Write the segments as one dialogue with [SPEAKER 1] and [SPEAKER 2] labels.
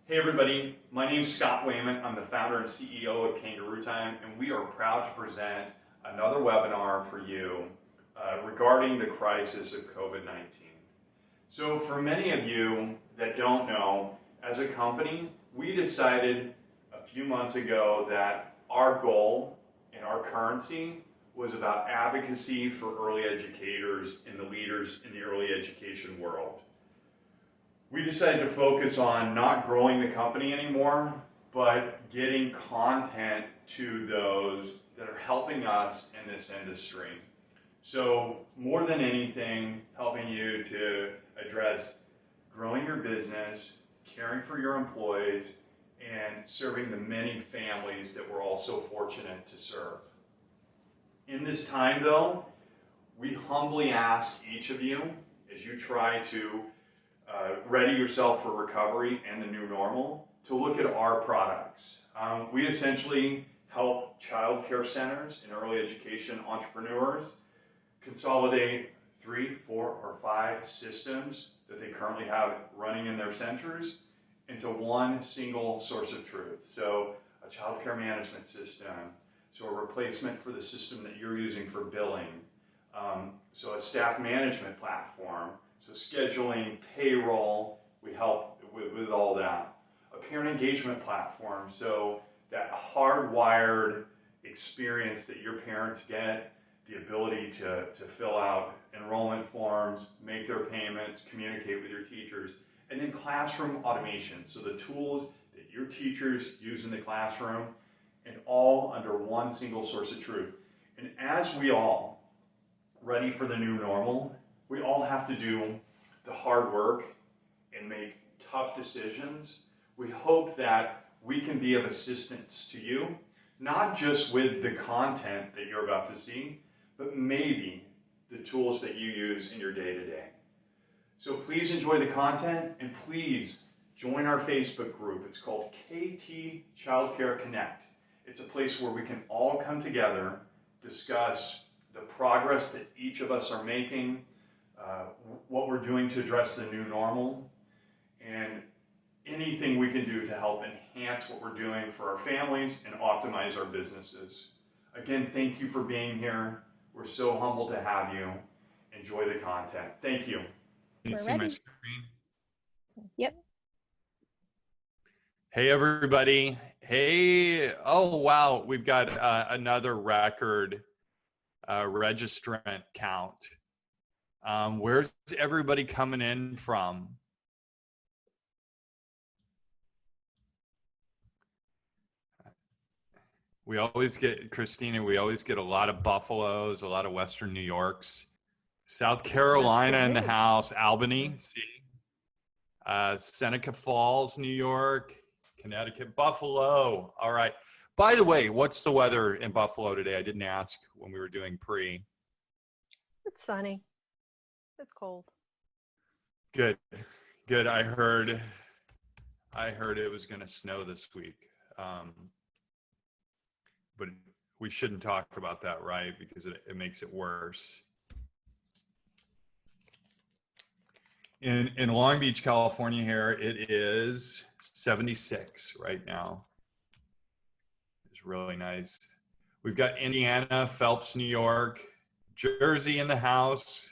[SPEAKER 1] Hey everybody, my name is Scott Wayman. I'm the founder and CEO of Kangaroo Time, and we are proud to present another webinar for you regarding the crisis of COVID-19. So for many of you that don't know, as a company, we decided a few months ago that our goal and our currency was about advocacy for early educators and the leaders in the early education world. We decided to focus on not growing the company anymore, but getting content to those that are helping us in this industry. So more than anything, helping you to address growing your business, caring for your employees, and serving the many families that we're all so fortunate to serve. In this time though, we humbly ask each of you, as you try to ready yourself for recovery and the new normal, to look at our products. We essentially help child care centers and early education entrepreneurs consolidate 3, 4, or 5 systems that they currently have running in their centers into one single source of truth. So a child care management system, so a replacement for the system that you're using for billing, so a staff management platform, so scheduling, payroll, we help with all that. A parent engagement platform, so that hardwired experience that your parents get, the ability to fill out enrollment forms, make their payments, communicate with your teachers, and then classroom automation, so the tools that your teachers use in the classroom, and all under one single source of truth. And as we all ready for the new normal, we all have to do the hard work and make tough decisions. We hope that we can be of assistance to you, not just with the content that you're about to see, but maybe the tools that you use in your day-to-day. So please enjoy the content, and please join our Facebook group. It's called KT Childcare Connect. It's a place where we can all come together, discuss the progress that each of us are making, what we're doing to address the new normal, and anything we can do to help enhance what we're doing for our families and optimize our businesses. Again, thank you for being here. We're so humbled to have you. Enjoy the content. Thank you. Can you see my screen?
[SPEAKER 2] Yep.
[SPEAKER 1] Hey, everybody. Hey, oh, wow. We've got another record registrant count. Where's everybody coming in from? We always get, Christina, we always get a lot of Buffaloes, a lot of Western New Yorks, South Carolina in the house, Albany, see, Seneca Falls, New York, Connecticut, Buffalo. All right. By the way, what's the weather in Buffalo today? I didn't ask when we were doing pre.
[SPEAKER 2] It's sunny. It's cold.
[SPEAKER 1] Good. Good. I heard it was going to snow this week. But we shouldn't talk about that, right? Because it makes it worse. In Long Beach, California here, it is 76 right now. It's really nice. We've got Indiana, Phelps, New York, Jersey in the house.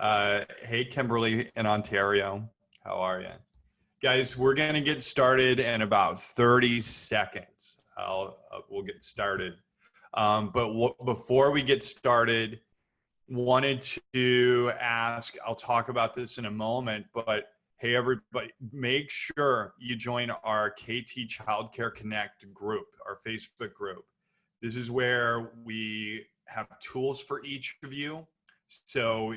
[SPEAKER 1] Hey, Kimberly in Ontario. How are you? Guys, we're going to get started in about 30 seconds. We'll get started. But before we get started, wanted to ask, I'll talk about this in a moment, but hey, everybody, make sure you join our KT Childcare Connect group, our Facebook group. This is where we have tools for each of you. So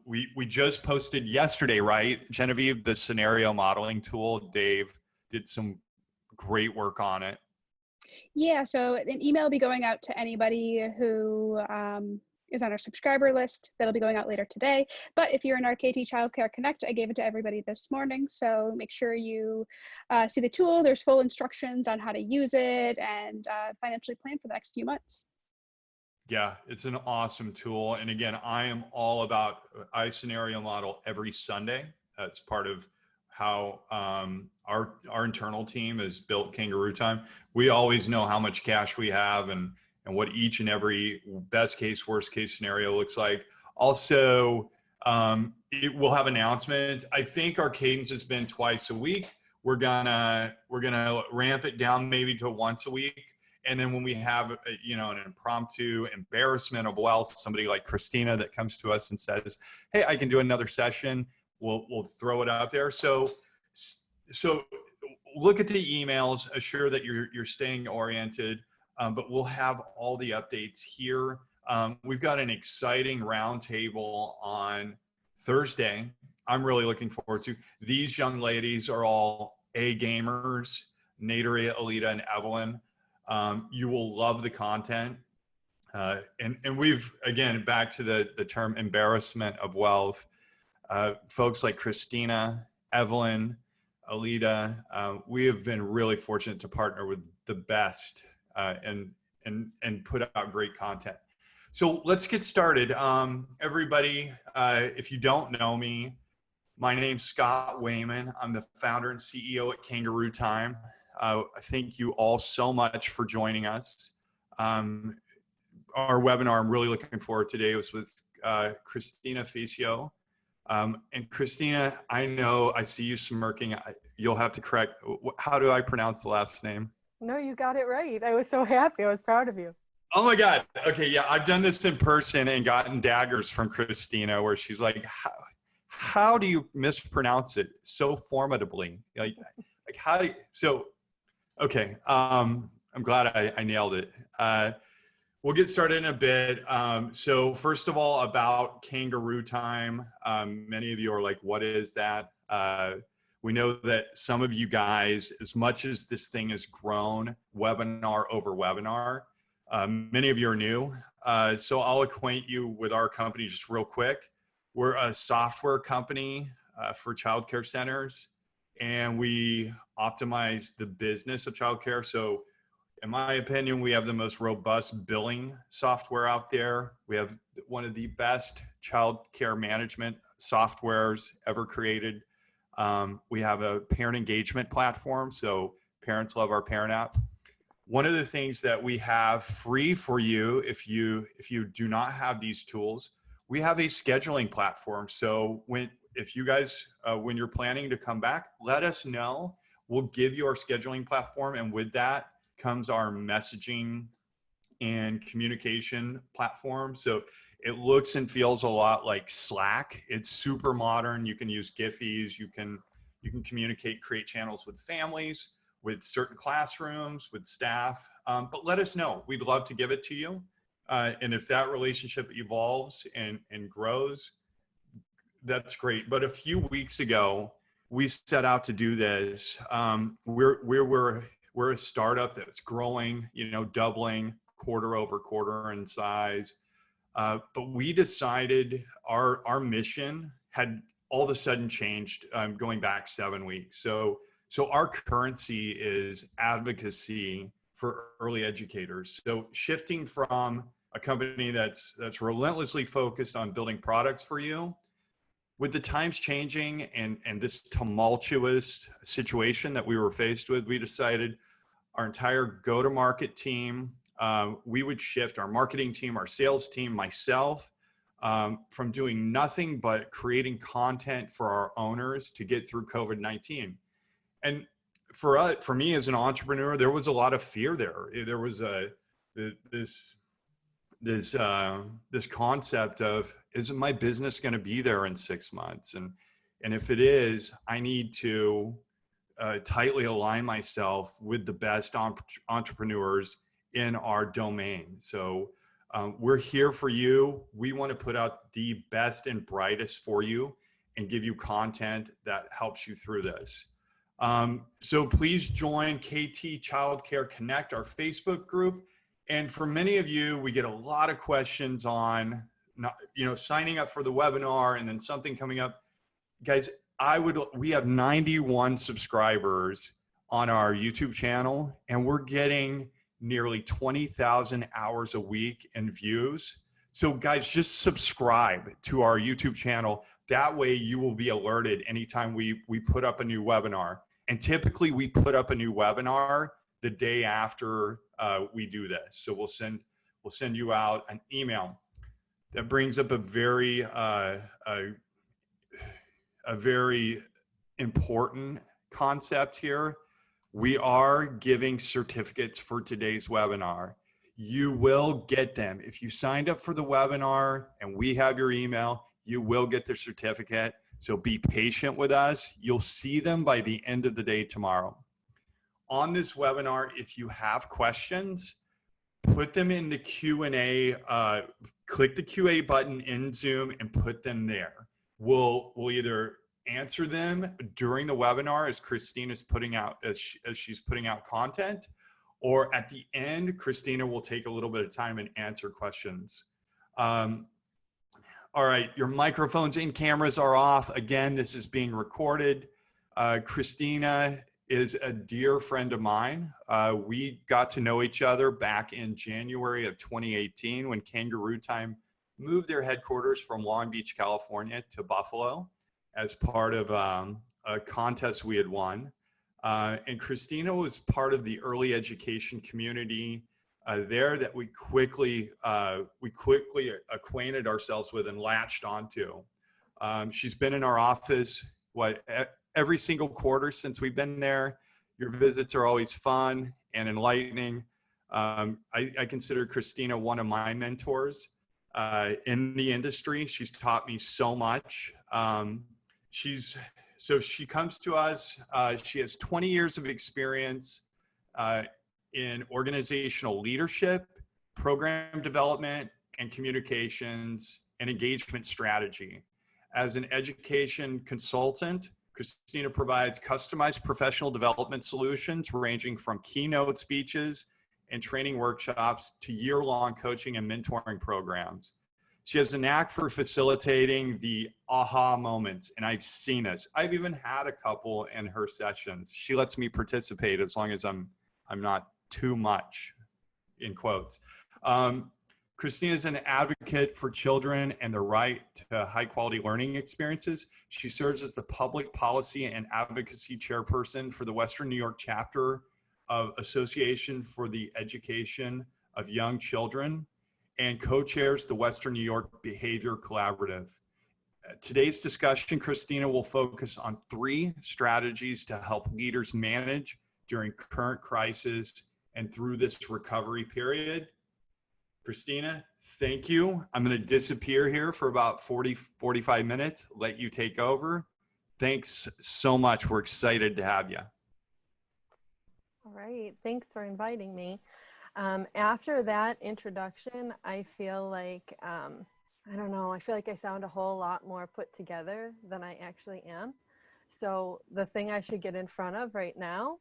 [SPEAKER 1] we just posted yesterday, right, Genevieve, the scenario modeling tool. Dave did some great work on it.
[SPEAKER 2] Yeah, so an email will be going out to anybody who is on our subscriber list. That'll be going out later today. But if you're in our KT Childcare Connect, I gave it to everybody this morning. So make sure you see the tool. There's full instructions on how to use it and financially plan for the next few months.
[SPEAKER 1] Yeah, it's an awesome tool. And again, I am all about, I scenario model every Sunday. That's part of how our internal team has built Kangaroo Time. We always know how much cash we have and what each and every best case, worst case scenario looks like. Also, it will have announcements. I think our cadence has been twice a week. We're gonna ramp it down maybe to once a week. And then when we have, an impromptu embarrassment of wealth, somebody like Christina that comes to us and says, "Hey, I can do another session," we'll throw it out there. So look at the emails, assure that you're staying oriented, but we'll have all the updates here. We've got an exciting roundtable on Thursday. I'm really looking forward to. These young ladies are all A gamers, Naderia, Alita, and Evelyn. You will love the content. And we've, again, back to the term embarrassment of wealth, folks like Christina, Evelyn, Alita, we have been really fortunate to partner with the best and put out great content. So let's get started. Everybody, if you don't know me, my name's Scott Wayman. I'm the founder and CEO at Kangaroo Time. I thank you all so much for joining us. Our webinar I'm really looking forward to today was with Christina Ficio. And Christina, I know I see you smirking. You'll have to correct. How do I pronounce the last name?
[SPEAKER 3] No, you got it right. I was so happy. I was proud of you.
[SPEAKER 1] Oh my God. Okay. Yeah. I've done this in person and gotten daggers from Christina where she's like, how do you mispronounce it so formidably? Like how do you, so, okay. I'm glad I nailed it. We'll get started in a bit. So first of all, about Kangaroo Time. Many of you are like, what is that? We know that some of you guys, as much as this thing has grown webinar over webinar, many of you are new. So I'll acquaint you with our company just real quick. We're a software company for childcare centers, and we optimize the business of childcare. So in my opinion, we have the most robust billing software out there. We have one of the best child care management softwares ever created. We have a parent engagement platform, so parents love our parent app. One of the things that we have free for you, if you do not have these tools, we have a scheduling platform. So if you guys, when you're planning to come back, let us know. We'll give you our scheduling platform, and with that comes our messaging and communication platform. So it looks and feels a lot like Slack. It's super modern. You can use Giphies. You can communicate, create channels with families, with certain classrooms, with staff. But let us know. We'd love to give it to you. And if that relationship evolves and grows, that's great. But a few weeks ago, we set out to do this. We're a startup that's growing, doubling quarter over quarter in size. But we decided our mission had all of a sudden changed going back 7 weeks. So our currency is advocacy for early educators. So shifting from a company that's relentlessly focused on building products for you, with the times changing and this tumultuous situation that we were faced with, we decided our entire go-to-market team, we would shift our marketing team, our sales team, myself, from doing nothing but creating content for our owners to get through COVID-19. And for me as an entrepreneur, there was a lot of fear there. There was this concept of, is my business going to be there in 6 months? And if it is, I need to tightly align myself with the best entrepreneurs in our domain. So we're here for you. We want to put out the best and brightest for you and give you content that helps you through this. So please join KT Childcare Connect, our Facebook group. And for many of you, we get a lot of questions on, signing up for the webinar and then something coming up. Guys, we have 91 subscribers on our YouTube channel, and we're getting nearly 20,000 hours a week in views. So guys, just subscribe to our YouTube channel. That way you will be alerted anytime we put up a new webinar. And typically we put up a new webinar the day after we do this. So we'll send you out an email. That brings up a very important concept here. We are giving certificates for today's webinar. You will get them. If you signed up for the webinar and we have your email, you will get the certificate. So be patient with us. You'll see them by the end of the day tomorrow. On this webinar, if you have questions, put them in the Q&A, click the Q&A button in Zoom and put them there. We'll either answer them during the webinar as Christina's putting out, as she's putting out content, or at the end, Christina will take a little bit of time and answer questions. All right, your microphones and cameras are off. Again, this is being recorded. Christina is a dear friend of mine. We got to know each other back in January of 2018 when Kangaroo Time moved their headquarters from Long Beach, California to Buffalo as part of a contest we had won. And Christina was part of the early education community there that we quickly acquainted ourselves with and latched onto. She's been in our office, every single quarter since we've been there. Your visits are always fun and enlightening. I consider Christina one of my mentors in the industry. She's taught me so much. So she comes to us, she has 20 years of experience in organizational leadership, program development, and communications and engagement strategy. As an education consultant, Christina provides customized professional development solutions ranging from keynote speeches and training workshops to year-long coaching and mentoring programs. She has a knack for facilitating the aha moments, and I've seen this. I've even had a couple in her sessions. She lets me participate as long as I'm not too much, in quotes. Christina is an advocate for children and the right to high quality learning experiences. She serves as the public policy and advocacy chairperson for the Western New York Chapter of Association for the Education of Young Children and co-chairs the Western New York Behavior Collaboration. Today's discussion, Christina will focus on 3 strategies to help leaders manage during current crisis and through this recovery period. Christina, thank you. I'm going to disappear here for about 45 minutes, let you take over. Thanks so much. We're excited to have you.
[SPEAKER 3] All right. Thanks for inviting me. After that introduction, I feel like, I don't know, I feel like I sound a whole lot more put together than I actually am. So the thing I should get in front of right now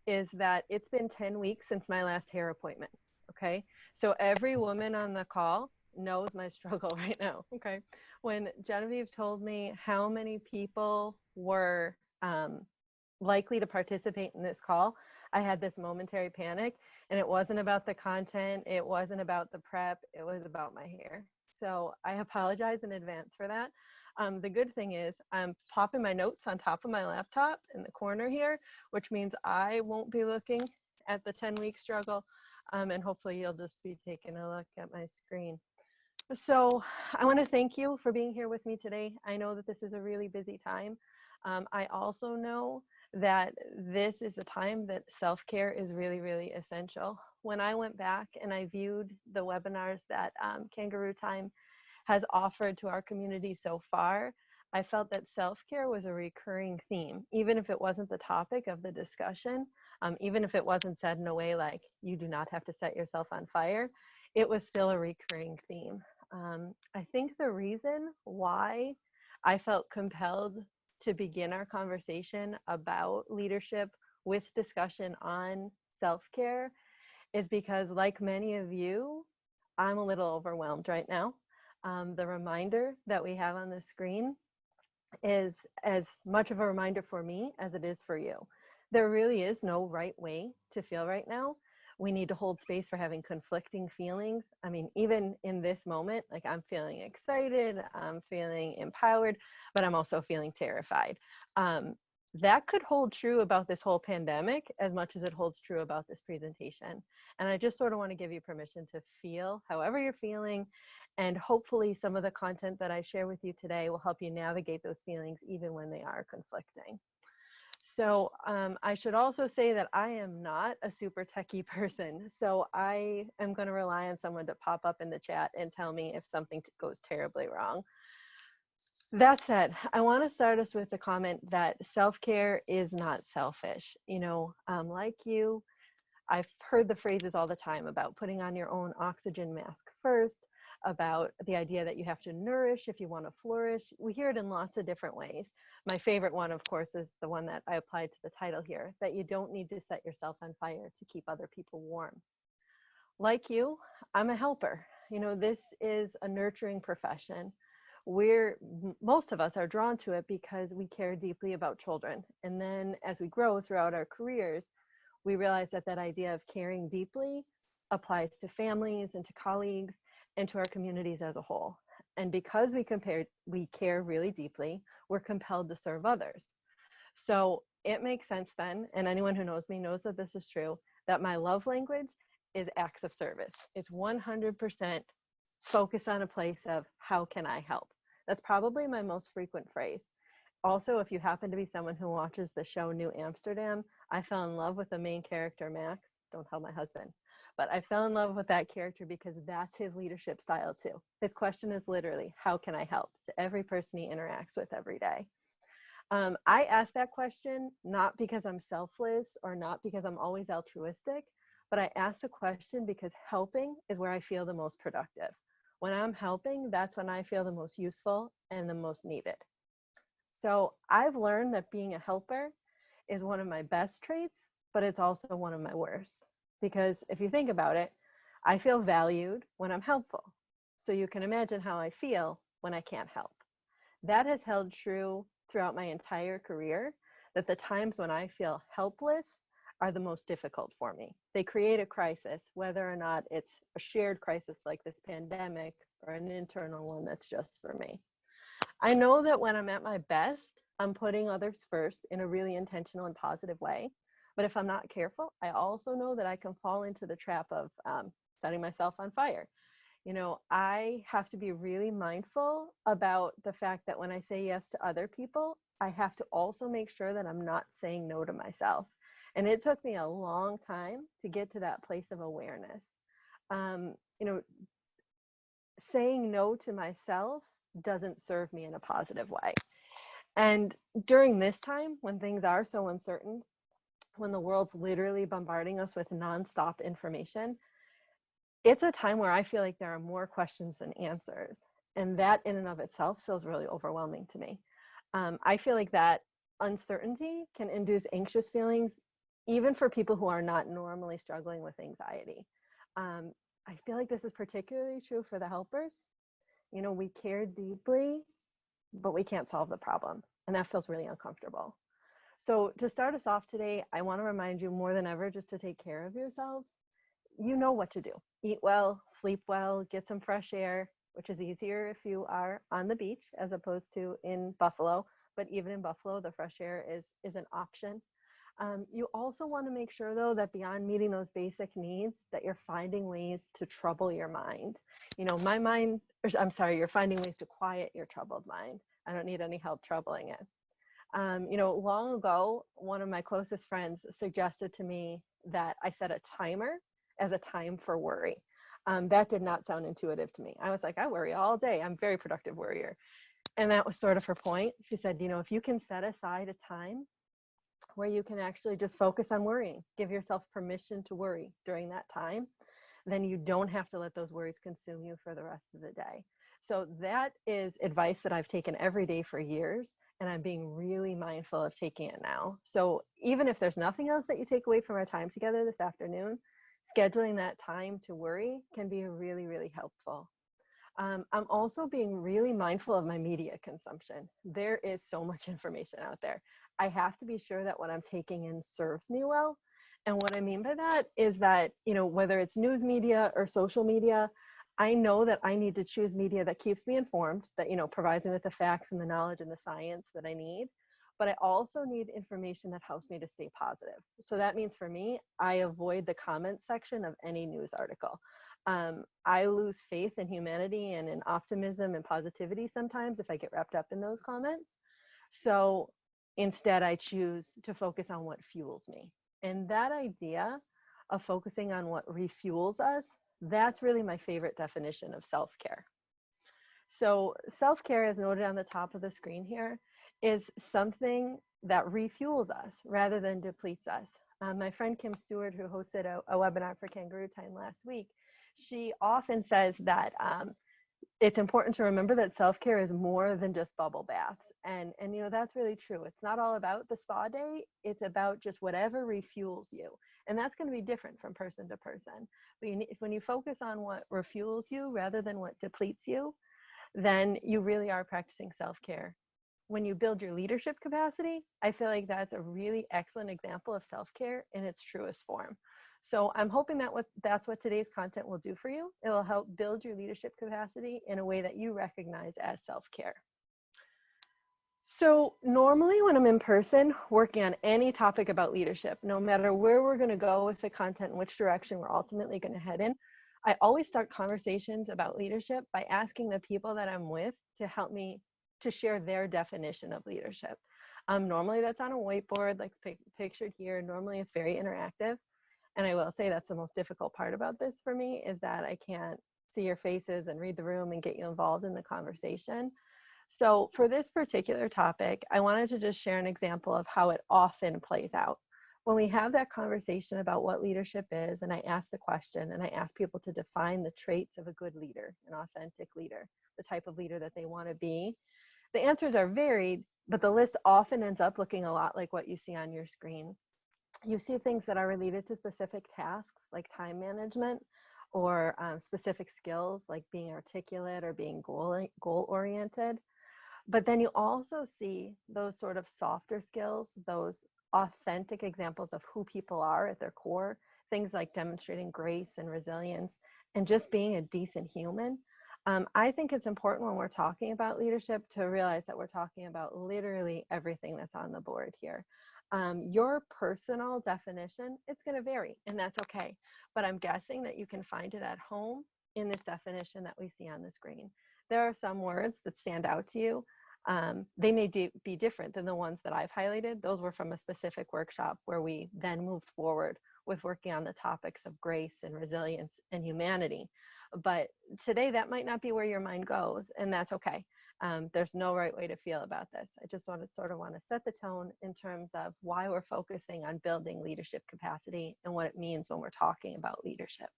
[SPEAKER 3] is that it's been 10 weeks since my last hair appointment. Okay. So every woman on the call knows my struggle right now. Okay. When Genevieve told me how many people were likely to participate in this call, I had this momentary panic, and it wasn't about the content. It wasn't about the prep. It was about my hair. So I apologize in advance for that. The good thing is I'm popping my notes on top of my laptop in the corner here, which means I won't be looking at the 10-week struggle. And hopefully you'll just be taking a look at my screen. So I want to thank you for being here with me today. I know that this is a really busy time. I also know that this is a time that self-care is really, really essential. When I went back and I viewed the webinars that Kangaroo Time has offered to our community so far, I felt that self-care was a recurring theme, even if it wasn't the topic of the discussion, even if it wasn't said in a way like, you do not have to set yourself on fire, it was still a recurring theme. I think the reason why I felt compelled to begin our conversation about leadership with discussion on self-care is because, like many of you, I'm a little overwhelmed right now. The reminder that we have on the screen is as much of a reminder for me as it is for you. There really is no right way to feel right now, We need to hold space for having conflicting feelings. I mean, even in this moment, like I'm feeling excited, I'm feeling empowered, but I'm also feeling terrified. That could hold true about this whole pandemic as much as it holds true about this presentation. And I just sort of want to give you permission to feel however you're feeling. And hopefully some of the content that I share with you today will help you navigate those feelings even when they are conflicting. So I should also say that I am not a super techie person. So I am going to rely on someone to pop up in the chat and tell me if something goes terribly wrong. That said, I want to start us with the comment that self-care is not selfish. You know, like you, I've heard the phrases all the time about putting on your own oxygen mask first, about the idea that you have to nourish if you want to flourish. We hear it in lots of different ways. My favorite one, of course, is the one that I applied to the title here, that you don't need to set yourself on fire to keep other people warm. Like you, I'm a helper. You know, this is a nurturing profession. Most of us are drawn to it because we care deeply about children. And then as we grow throughout our careers, we realize that that idea of caring deeply applies to families and to colleagues and to our communities as a whole. And because we care really deeply, we're compelled to serve others. So it makes sense then, and anyone who knows me knows that this is true, that my love language is acts of service. It's 100% focus on a place of how can I help? That's probably my most frequent phrase. Also, if you happen to be someone who watches the show New Amsterdam, I fell in love with the main character, Max. Don't tell my husband. But I fell in love with that character because that's his leadership style too. His question is literally, how can I help? To every person he interacts with every day. I ask that question not because I'm selfless or not because I'm always altruistic, but I ask the question because helping is where I feel the most productive. When I'm helping, that's when I feel the most useful and the most needed. So I've learned that being a helper is one of my best traits, but it's also one of my worst. Because if you think about it, I feel valued when I'm helpful. So you can imagine how I feel when I can't help. That has held true throughout my entire career, that the times when I feel helpless are the most difficult for me. They create a crisis, whether or not it's a shared crisis like this pandemic or an internal one that's just for me. I know that when I'm at my best, I'm putting others first in a really intentional and positive way. But if I'm not careful, I also know that I can fall into the trap of setting myself on fire. You know, I have to be really mindful about the fact that when I say yes to other people, I have to also make sure that I'm not saying no to myself. And it took me a long time to get to that place of awareness. You know, saying no to myself doesn't serve me in a positive way. And during this time, when things are so uncertain, when the world's literally bombarding us with nonstop information, it's a time where I feel like there are more questions than answers. And that in and of itself feels really overwhelming to me. I feel like that uncertainty can induce anxious feelings, even for people who are not normally struggling with anxiety. I feel like this is particularly true for the helpers. You know, we care deeply, but we can't solve the problem. And that feels really uncomfortable. So to start us off today, I want to remind you more than ever just to take care of yourselves. You know what to do. Eat well, sleep well, get some fresh air, which is easier if you are on the beach as opposed to in Buffalo. But even in Buffalo, the fresh air is an option. You also want to make sure, though, that beyond meeting those basic needs, that you're finding ways to trouble your mind. You know, you're finding ways to quiet your troubled mind. I don't need any help troubling it. You know, long ago, one of my closest friends suggested to me that I set a timer as a time for worry. That did not sound intuitive to me. I was like, I worry all day. I'm a very productive worrier. And that was sort of her point. She said, you know, if you can set aside a time where you can actually just focus on worrying, give yourself permission to worry during that time, then you don't have to let those worries consume you for the rest of the day. So that is advice that I've taken every day for years, and I'm being really mindful of taking it now. So even if there's nothing else that you take away from our time together this afternoon, scheduling that time to worry can be really, really helpful. I'm also being really mindful of my media consumption. There is so much information out there. I have to be sure that what I'm taking in serves me well And what I mean by that is that, you know, whether it's news media or social media, I know that I need to choose media that keeps me informed, that, you know, provides me with the facts and the knowledge and the science that I need. But I also need information that helps me to stay positive. So that means for me, I avoid the comment section of any news article. I lose faith in humanity and in optimism and positivity sometimes if I get wrapped up in those comments. So instead, I choose to focus on what fuels me. And that idea of focusing on what refuels us, that's really my favorite definition of self-care. So self-care, as noted on the top of the screen here, is something that refuels us rather than depletes us. My friend Kim Stewart, who hosted a webinar for Kangaroo Time last week, she often says that it's important to remember that self-care is more than just bubble baths. And you know, that's really true. It's not all about the spa day. It's about just whatever refuels you. And that's going to be different from person to person. But when you focus on what refuels you rather than what depletes you, then you really are practicing self-care. When you build your leadership capacity, I feel like that's a really excellent example of self-care in its truest form. So I'm hoping that that's what today's content will do for you. It will help build your leadership capacity in a way that you recognize as self-care. So normally when I'm in person working on any topic about leadership, no matter where we're going to go with the content and which direction we're ultimately going to head in, I always start conversations about leadership by asking the people that I'm with to help me to share their definition of leadership. Normally that's on a whiteboard, like pictured here. Normally it's very interactive. And I will say that's the most difficult part about this for me, is that I can't see your faces and read the room and get you involved in the conversation. So for this particular topic, I wanted to just share an example of how it often plays out. When we have that conversation about what leadership is, and I ask the question and I ask people to define the traits of a good leader, an authentic leader, the type of leader that they want to be, the answers are varied, but the list often ends up looking a lot like what you see on your screen. You see things that are related to specific tasks like time management, or specific skills like being articulate or being goal-oriented. But then you also see those sort of softer skills, those authentic examples of who people are at their core, things like demonstrating grace and resilience and just being a decent human. I think it's important when we're talking about leadership to realize that we're talking about literally everything that's on the board here. Your personal definition, it's going to vary, and that's okay. But I'm guessing that you can find it at home in this definition that we see on the screen. There are some words that stand out to you. They may be different than the ones that I've highlighted. Those were from a specific workshop where we then moved forward with working on the topics of grace and resilience and humanity. But today that might not be where your mind goes, and that's okay. There's no right way to feel about this. I just want to set the tone in terms of why we're focusing on building leadership capacity and what it means when we're talking about leadership.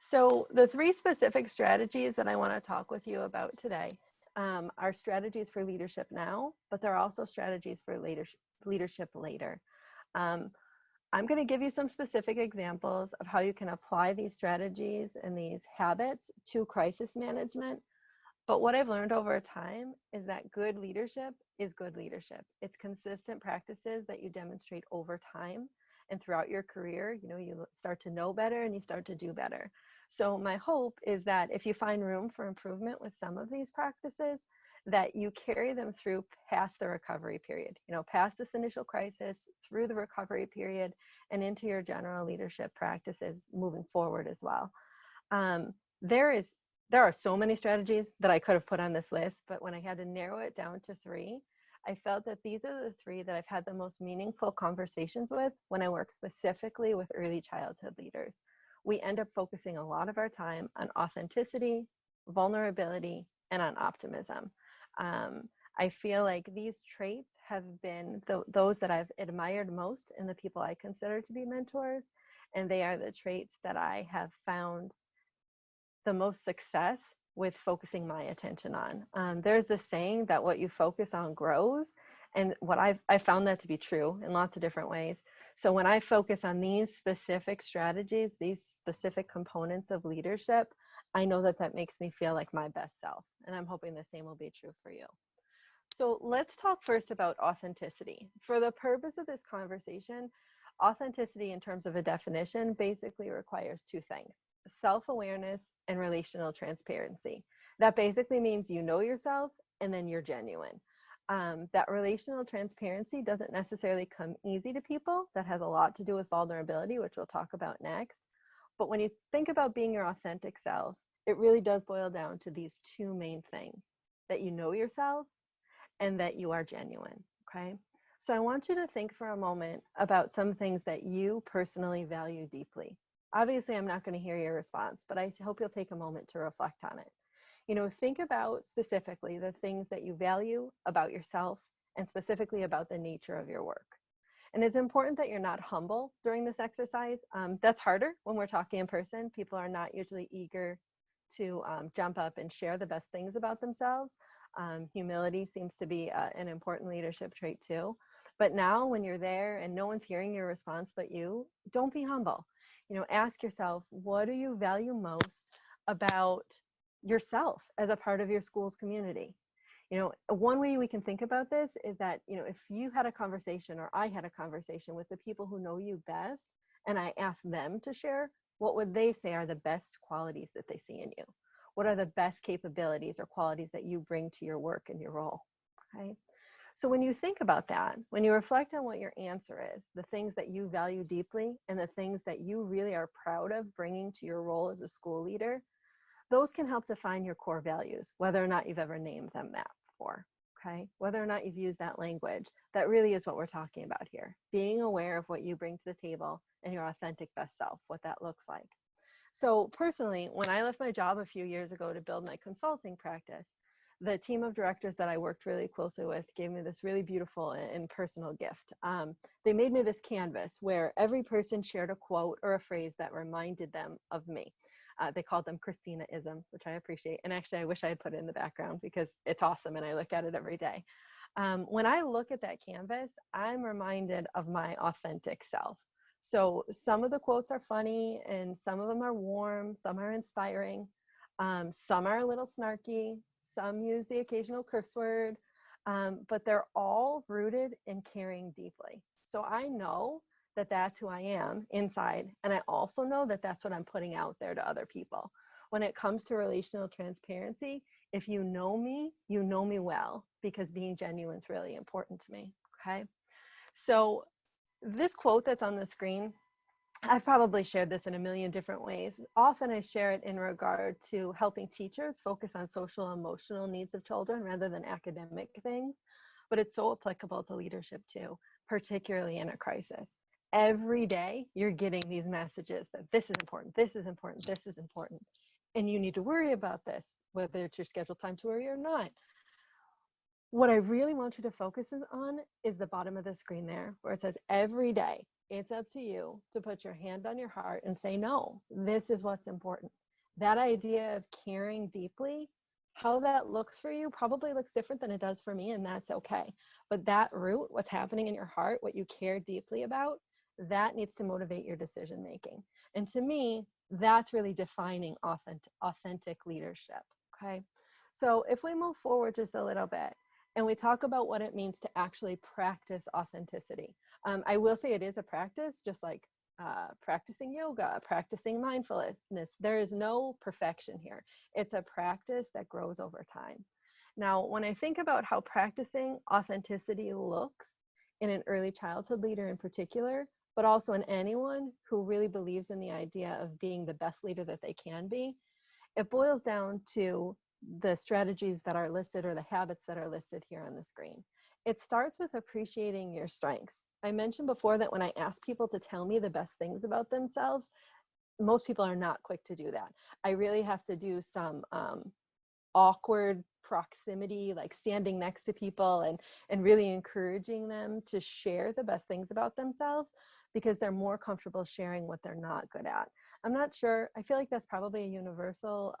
[SPEAKER 3] So the 3 specific strategies that I want to talk with you about today are strategies for leadership now, but they're also strategies for leadership later. I'm going to give you some specific examples of how you can apply these strategies and these habits to crisis management. But what I've learned over time is that good leadership is good leadership. It's consistent practices that you demonstrate over time and throughout your career. You know, you start to know better and you start to do better. So my hope is that if you find room for improvement with some of these practices, that you carry them through past the recovery period, you know, past this initial crisis, through the recovery period, and into your general leadership practices moving forward as well. There are so many strategies that I could have put on this list, but when I had to narrow it down to 3, I felt that these are the 3 that I've had the most meaningful conversations with when I work specifically with early childhood leaders. We end up focusing a lot of our time on authenticity, vulnerability, and on optimism. I feel like these traits have been those that I've admired most in the people I consider to be mentors, and they are the traits that I have found the most success with focusing my attention on. There's this saying that what you focus on grows, and what I found that to be true in lots of different ways. So when I focus on these specific strategies, these specific components of leadership, I know that that makes me feel like my best self, and I'm hoping the same will be true for you. So let's talk first about authenticity. For the purpose of this conversation, authenticity in terms of a definition basically requires two things: self-awareness and relational transparency. That basically means you know yourself and then you're genuine. That relational transparency doesn't necessarily come easy to people. That has a lot to do with vulnerability, which we'll talk about next. But when you think about being your authentic self, it really does boil down to these two main things: that you know yourself and that you are genuine, okay? So I want you to think for a moment about some things that you personally value deeply. Obviously, I'm not going to hear your response, but I hope you'll take a moment to reflect on it. You know, think about specifically the things that you value about yourself and specifically about the nature of your work. And it's important that you're not humble during this exercise. That's harder when we're talking in person. People are not usually eager to jump up and share the best things about themselves. Humility seems to be an important leadership trait too. But now when you're there and no one's hearing your response but you, don't be humble. You know, ask yourself, what do you value most about yourself as a part of your school's community? You know, one way we can think about this is that, you know, if you had a conversation or I had a conversation with the people who know you best and I asked them to share, what would they say are the best qualities that they see in you? What are the best capabilities or qualities that you bring to your work and your role? Okay. So when you think about that, when you reflect on what your answer is, the things that you value deeply and the things that you really are proud of bringing to your role as a school leader, those can help define your core values, whether or not you've ever named them that before, okay? Whether or not you've used that language, that really is what we're talking about here. Being aware of what you bring to the table and your authentic best self, what that looks like. So personally, when I left my job a few years ago to build my consulting practice, the team of directors that I worked really closely with gave me this really beautiful and personal gift. They made me this canvas where every person shared a quote or a phrase that reminded them of me. They called them Christina-isms, which I appreciate. And actually, I wish I had put it in the background because it's awesome and I look at it every day. When I look at that canvas, I'm reminded of my authentic self. So some of the quotes are funny and some of them are warm, some are inspiring, some are a little snarky, some use the occasional curse word, but they're all rooted in caring deeply. So I know that that's who I am inside, and I also know that that's what I'm putting out there to other people. When it comes to relational transparency, if you know me well, because being genuine is really important to me, okay? So this quote that's on the screen, I've probably shared this in a million different ways. Often I share it in regard to helping teachers focus on social and emotional needs of children rather than academic things, but it's so applicable to leadership too, particularly in a crisis. Every day you're getting these messages that this is important, this is important, this is important, and you need to worry about this, whether it's your scheduled time to worry or not. What I really want you to focus on is the bottom of the screen there, where it says every day, it's up to you to put your hand on your heart and say, no, this is what's important. That idea of caring deeply, how that looks for you probably looks different than it does for me, and that's okay. But that root, what's happening in your heart, what you care deeply about, that needs to motivate your decision making. And to me, that's really defining authentic leadership, okay? So if we move forward just a little bit, and we talk about what it means to actually practice authenticity. I will say it is a practice, just like practicing yoga, practicing mindfulness. There is no perfection here. It's a practice that grows over time. Now, when I think about how practicing authenticity looks in an early childhood leader in particular, but also in anyone who really believes in the idea of being the best leader that they can be, it boils down to the strategies that are listed or the habits that are listed here on the screen. It starts with appreciating your strengths. I mentioned before that when I ask people to tell me the best things about themselves, most people are not quick to do that. I really have to do some awkward proximity, like standing next to people and really encouraging them to share the best things about themselves because they're more comfortable sharing what they're not good at. I'm not sure. I feel like that's probably a universal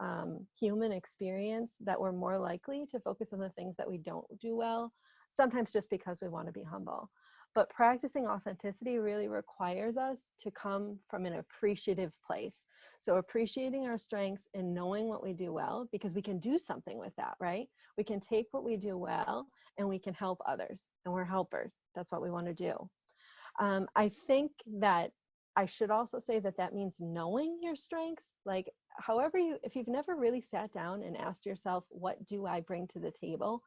[SPEAKER 3] human experience, that we're more likely to focus on the things that we don't do well, sometimes just because we want to be humble. But practicing authenticity really requires us to come from an appreciative place. So appreciating our strengths and knowing what we do well, because we can do something with that, right? We can take what we do well and we can help others, and we're helpers. That's what we want to do. I think that I should also say that that means knowing your strengths. Like, if you've never really sat down and asked yourself, what do I bring to the table?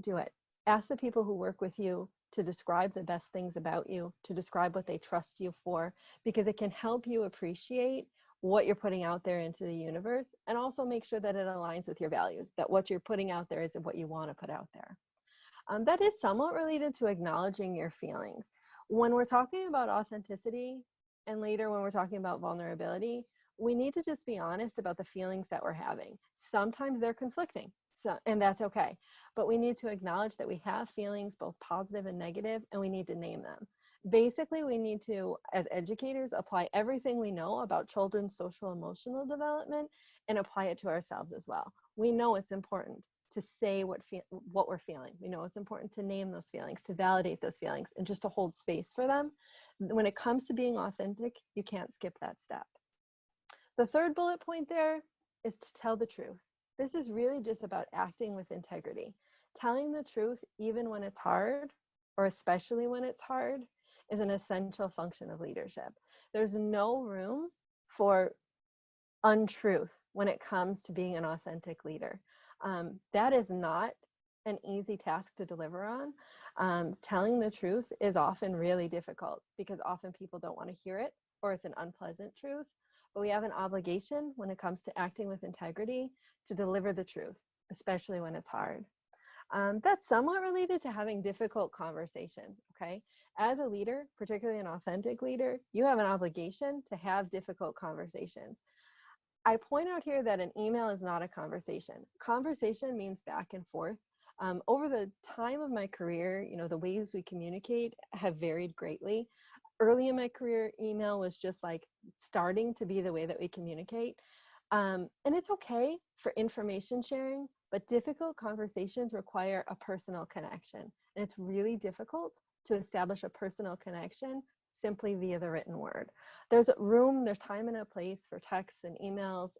[SPEAKER 3] Do it. Ask the people who work with you to describe the best things about you, to describe what they trust you for, because it can help you appreciate what you're putting out there into the universe, and also make sure that it aligns with your values, that what you're putting out there is what you want to put out there. That is somewhat related to acknowledging your feelings. When we're talking about authenticity, and later when we're talking about vulnerability, we need to just be honest about the feelings that we're having. Sometimes they're conflicting, and that's okay. But we need to acknowledge that we have feelings, both positive and negative, and we need to name them. Basically, we need to, as educators, apply everything we know about children's social emotional development and apply it to ourselves as well. We know it's important to say what we're feeling. We know it's important to name those feelings, to validate those feelings, and just to hold space for them. When it comes to being authentic, you can't skip that step. The third bullet point there is to tell the truth. This is really just about acting with integrity. Telling the truth, even when it's hard, or especially when it's hard, is an essential function of leadership. There's no room for untruth when it comes to being an authentic leader. That is not an easy task to deliver on. Telling the truth is often really difficult because often people don't want to hear it, or it's an unpleasant truth. But we have an obligation when it comes to acting with integrity to deliver the truth, especially when it's hard. That's somewhat related to having difficult conversations, okay? As a leader, particularly an authentic leader, you have an obligation to have difficult conversations. I point out here that an email is not a conversation. Conversation means back and forth. Over the time of my career, the ways we communicate have varied greatly. Early in my career, email was just like starting to be the way that we communicate. And it's okay for information sharing, but difficult conversations require a personal connection. And it's really difficult to establish a personal connection simply via the written word. There's time and a place for texts and emails,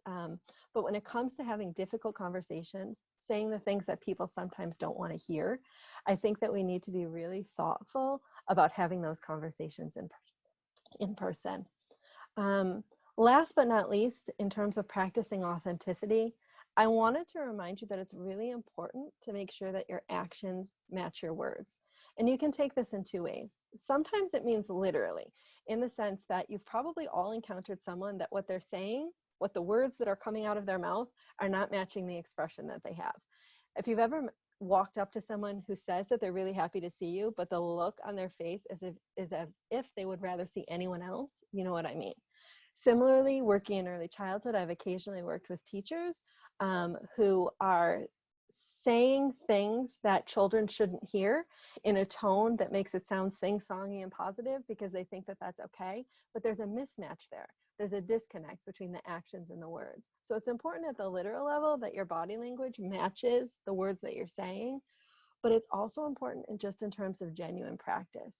[SPEAKER 3] but when it comes to having difficult conversations, saying the things that people sometimes don't want to hear, I think that we need to be really thoughtful about having those conversations in person. Last but not least, in terms of practicing authenticity, I wanted to remind you that it's really important to make sure that your actions match your words. And you can take this in two ways. Sometimes it means literally, in the sense that you've probably all encountered someone that what they're saying, what the words that are coming out of their mouth are not matching the expression that they have. If you've ever walked up to someone who says that they're really happy to see you, but the look on their face is as if they would rather see anyone else, you know what I mean. Similarly, working in early childhood, I've occasionally worked with teachers who are saying things that children shouldn't hear in a tone that makes it sound sing-songy and positive because they think that that's okay, but there's a mismatch there. There's a disconnect between the actions and the words. So it's important at the literal level that your body language matches the words that you're saying, but it's also important in terms of genuine practice.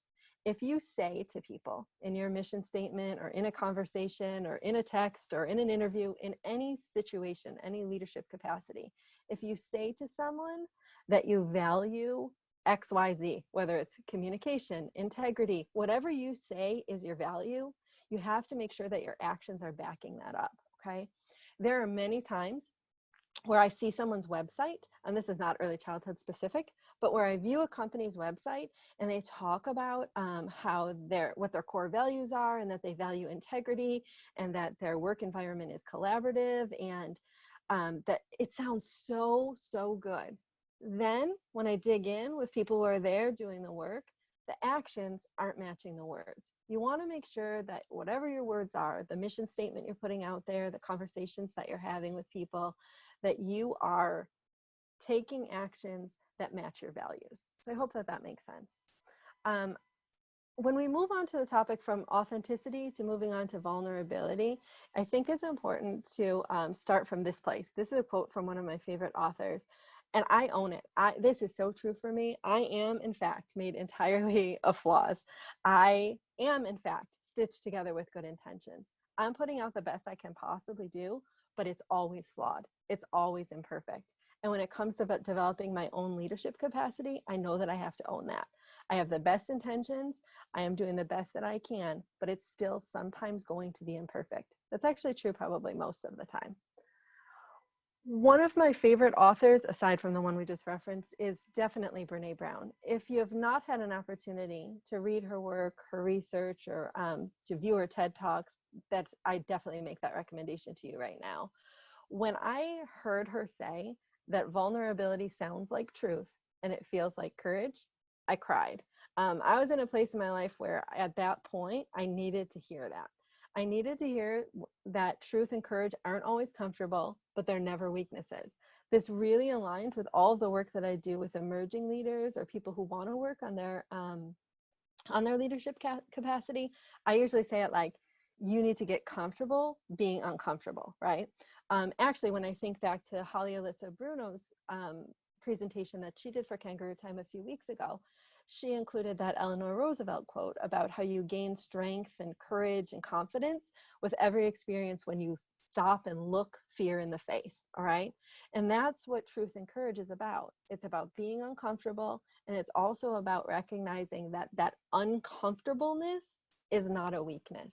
[SPEAKER 3] If you say to people in your mission statement or in a conversation or in a text or in an interview, in any situation, any leadership capacity, if you say to someone that you value XYZ, whether it's communication, integrity, whatever you say is your value, you have to make sure that your actions are backing that up, okay? There are many times where I see someone's website, and this is not early childhood specific, but where I view a company's website and they talk about what their core values are, and that they value integrity, and that their work environment is collaborative, and that it sounds so good. Then when I dig in with people who are there doing the work, the actions aren't matching the words. You want to make sure that whatever your words are, the mission statement you're putting out there, the conversations that you're having with people, that you are taking actions that match your values. So I hope that that makes sense. When we move on to the topic from authenticity to moving on to vulnerability, I think it's important to start from this place. This is a quote from one of my favorite authors. And I own it. This is so true for me. I am, in fact, made entirely of flaws. I am, in fact, stitched together with good intentions. I'm putting out the best I can possibly do, but it's always flawed. It's always imperfect. And when it comes to developing my own leadership capacity, I know that I have to own that. I have the best intentions. I am doing the best that I can, but it's still sometimes going to be imperfect. That's actually true probably most of the time. One of my favorite authors, aside from the one we just referenced, is definitely Brene Brown. If you have not had an opportunity to read her work, her research, or to view her TED Talks, I definitely make that recommendation to you right now. When I heard her say that vulnerability sounds like truth and it feels like courage, I cried. I was in a place in my life where at that point, I needed to hear that. I needed to hear that truth and courage aren't always comfortable, but they're never weaknesses. This really aligned with all of the work that I do with emerging leaders or people who want to work on their leadership capacity. I usually say it like, you need to get comfortable being uncomfortable, right? Actually, when I think back to Holly Alyssa Bruno's presentation that she did for Kangaroo Time a few weeks ago, she included that Eleanor Roosevelt quote about how you gain strength and courage and confidence with every experience when you stop and look fear in the face, all right? And that's what truth and courage is about. It's about being uncomfortable, and it's also about recognizing that that uncomfortableness is not a weakness.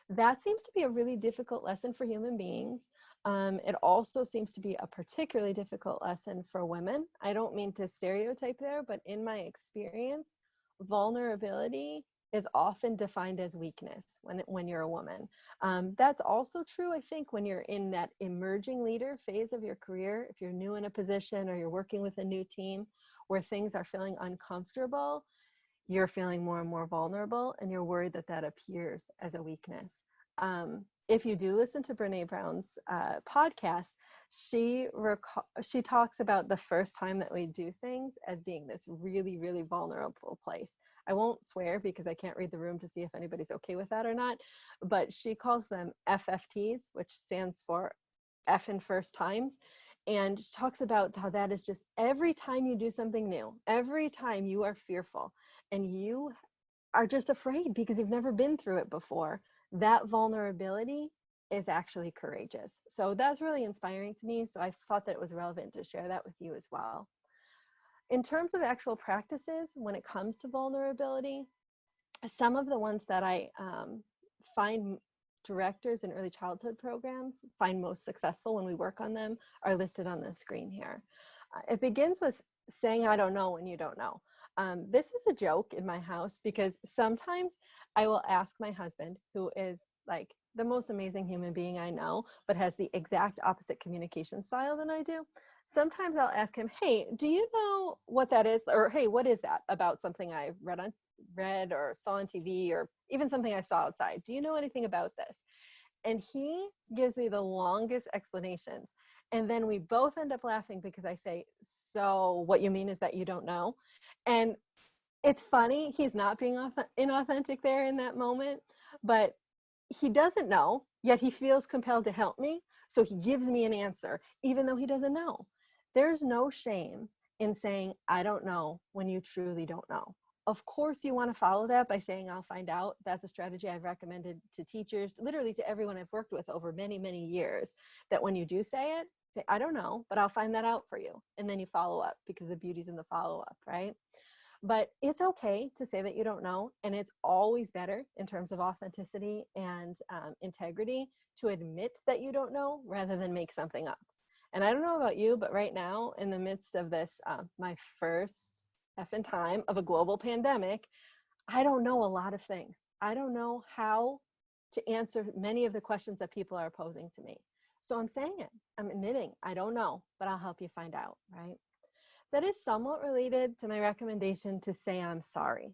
[SPEAKER 3] That seems to be a really difficult lesson for human beings. It also seems to be a particularly difficult lesson for women. I don't mean to stereotype there, but in my experience, vulnerability is often defined as weakness when you're a woman. That's also true, I think, when you're in that emerging leader phase of your career. If you're new in a position or you're working with a new team where things are feeling uncomfortable, you're feeling more and more vulnerable, and you're worried that that appears as a weakness. If you do listen to Brene Brown's podcast, she talks about the first time that we do things as being this really, really vulnerable place. I won't swear because I can't read the room to see if anybody's okay with that or not, but she calls them FFTs, which stands for F in first times. And she talks about how that is just every time you do something new, every time you are fearful and you are just afraid because you've never been through it before, that vulnerability is actually courageous. So that's really inspiring to me. So I thought that it was relevant to share that with you as well. In terms of actual practices, when it comes to vulnerability, some of the ones that I find directors in early childhood programs find most successful when we work on them are listed on the screen here. It begins with saying, I don't know when you don't know. This is a joke in my house because sometimes I will ask my husband, who is like the most amazing human being I know, but has the exact opposite communication style than I do. Sometimes I'll ask him, hey, do you know what that is? Or, hey, what is that about something I read or saw on TV or even something I saw outside? Do you know anything about this? And he gives me the longest explanations. And then we both end up laughing because I say, so what you mean is that you don't know? And it's funny, he's not being inauthentic there in that moment, but he doesn't know, yet he feels compelled to help me. So he gives me an answer, even though he doesn't know. There's no shame in saying, I don't know, when you truly don't know. Of course, you want to follow that by saying, I'll find out. That's a strategy I've recommended to teachers, literally to everyone I've worked with over many, many years, that when you do say it, say, I don't know, but I'll find that out for you. And then you follow up because the beauty's in the follow-up, right? But it's okay to say that you don't know. And it's always better in terms of authenticity and integrity to admit that you don't know rather than make something up. And I don't know about you, but right now in the midst of this, my first effing time of a global pandemic, I don't know a lot of things. I don't know how to answer many of the questions that people are posing to me. So I'm saying it. I'm admitting I don't know, but I'll help you find out, right? That is somewhat related to my recommendation to say I'm sorry.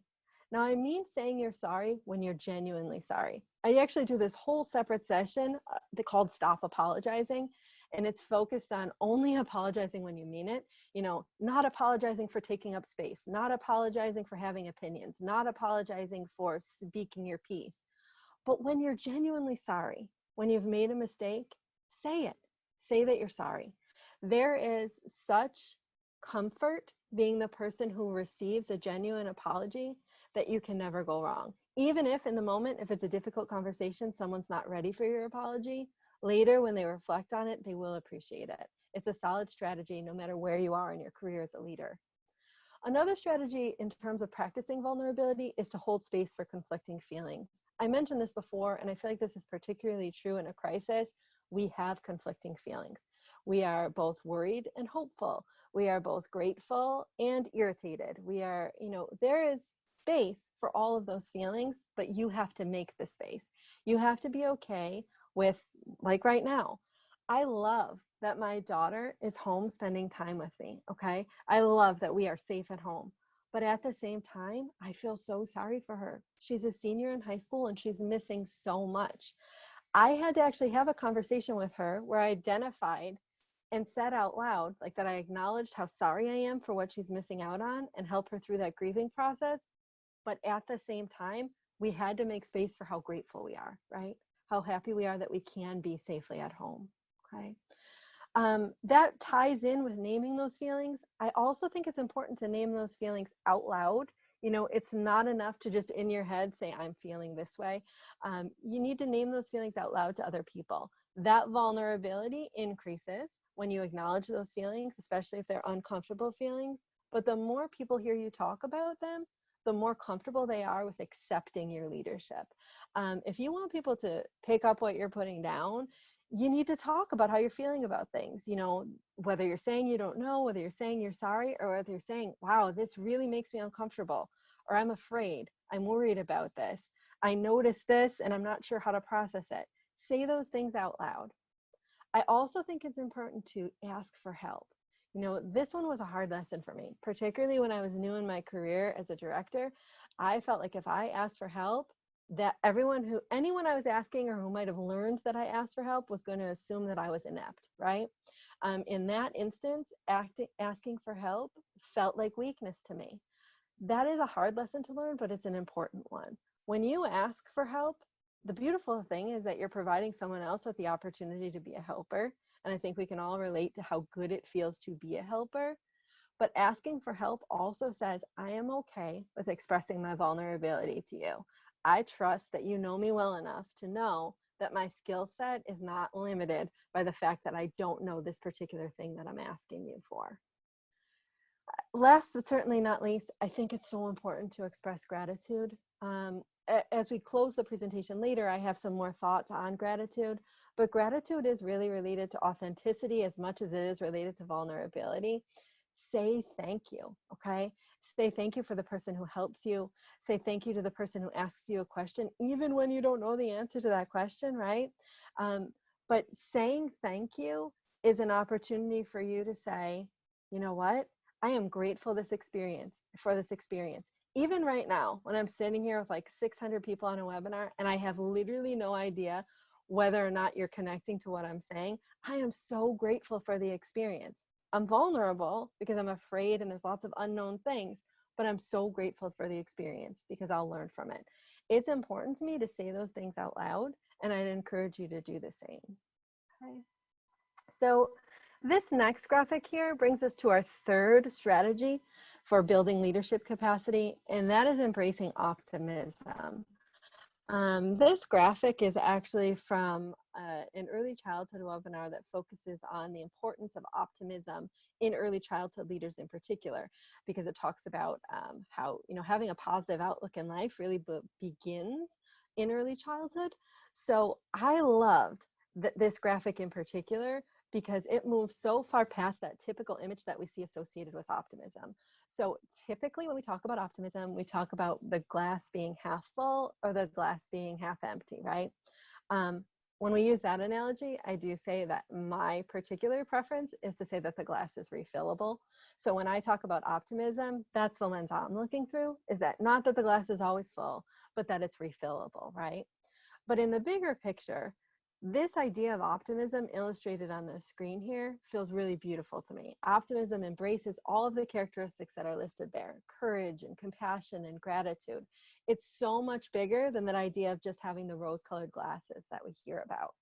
[SPEAKER 3] Now, I mean saying you're sorry when you're genuinely sorry. I actually do this whole separate session called Stop Apologizing, and it's focused on only apologizing when you mean it. You know, not apologizing for taking up space, not apologizing for having opinions, not apologizing for speaking your piece. But when you're genuinely sorry, when you've made a mistake, say it. Say that you're sorry. There is such comfort being the person who receives a genuine apology, that you can never go wrong. Even if in the moment, if it's a difficult conversation, someone's not ready for your apology, later when they reflect on it, they will appreciate it. It's a solid strategy no matter where you are in your career as a leader. Another strategy in terms of practicing vulnerability is to hold space for conflicting feelings. I mentioned this before, and I feel like this is particularly true in a crisis. We have conflicting feelings. We are both worried and hopeful. We are both grateful and irritated. We are, there is space for all of those feelings, but you have to make the space. You have to be okay with, like right now, I love that my daughter is home spending time with me, okay? I love that we are safe at home. But at the same time, I feel so sorry for her. She's a senior in high school and she's missing so much. I had to actually have a conversation with her where I identified and said out loud, like that I acknowledged how sorry I am for what she's missing out on and help her through that grieving process. But at the same time, we had to make space for how grateful we are, right? How happy we are that we can be safely at home, okay? That ties in with naming those feelings. I also think it's important to name those feelings out loud. It's not enough to just in your head say, I'm feeling this way. You need to name those feelings out loud to other people. That vulnerability increases when you acknowledge those feelings, especially if they're uncomfortable feelings. But the more people hear you talk about them, the more comfortable they are with accepting your leadership. If you want people to pick up what you're putting down, you need to talk about how you're feeling about things, whether you're saying you don't know, whether you're saying you're sorry, or whether you're saying, wow, this really makes me uncomfortable, or I'm afraid, I'm worried about this, I noticed this and I'm not sure how to process it. Say those things out loud. I also think it's important to ask for help. This one was a hard lesson for me, particularly when I was new in my career as a director. I felt like if I asked for help, that anyone I was asking or who might have learned that I asked for help was going to assume that I was inept, right? In that instance, asking for help felt like weakness to me. That is a hard lesson to learn, but it's an important one. When you ask for help, the beautiful thing is that you're providing someone else with the opportunity to be a helper. And I think we can all relate to how good it feels to be a helper. But asking for help also says, I am okay with expressing my vulnerability to you. I trust that you know me well enough to know that my skill set is not limited by the fact that I don't know this particular thing that I'm asking you for. Last but certainly not least, I think it's so important to express gratitude. As we close the presentation later, I have some more thoughts on gratitude, but gratitude is really related to authenticity as much as it is related to vulnerability. Say thank you, okay? Say thank you for the person who helps you. Say thank you to the person who asks you a question, even when you don't know the answer to that question, right? But saying thank you is an opportunity for you to say, you know what? I am grateful for this experience. Even right now, when I'm sitting here with like 600 people on a webinar and I have literally no idea whether or not you're connecting to what I'm saying, I am so grateful for the experience. I'm vulnerable because I'm afraid and there's lots of unknown things, but I'm so grateful for the experience because I'll learn from it. It's important to me to say those things out loud, and I'd encourage you to do the same. Okay. So this next graphic here brings us to our third strategy for building leadership capacity, and that is embracing optimism. This graphic is actually from an early childhood webinar that focuses on the importance of optimism in early childhood leaders in particular, because it talks about how having a positive outlook in life really begins in early childhood. So I loved this graphic in particular because it moves so far past that typical image that we see associated with optimism. So typically when we talk about optimism, we talk about the glass being half full or the glass being half empty, right? When we use that analogy, I do say that my particular preference is to say that the glass is refillable. So when I talk about optimism, that's the lens I'm looking through, is that not that the glass is always full, but that it's refillable, right? But in the bigger picture, this idea of optimism illustrated on the screen here feels really beautiful to me. Optimism embraces all of the characteristics that are listed there: courage and compassion and gratitude. It's so much bigger than that idea of just having the rose-colored glasses that we hear about.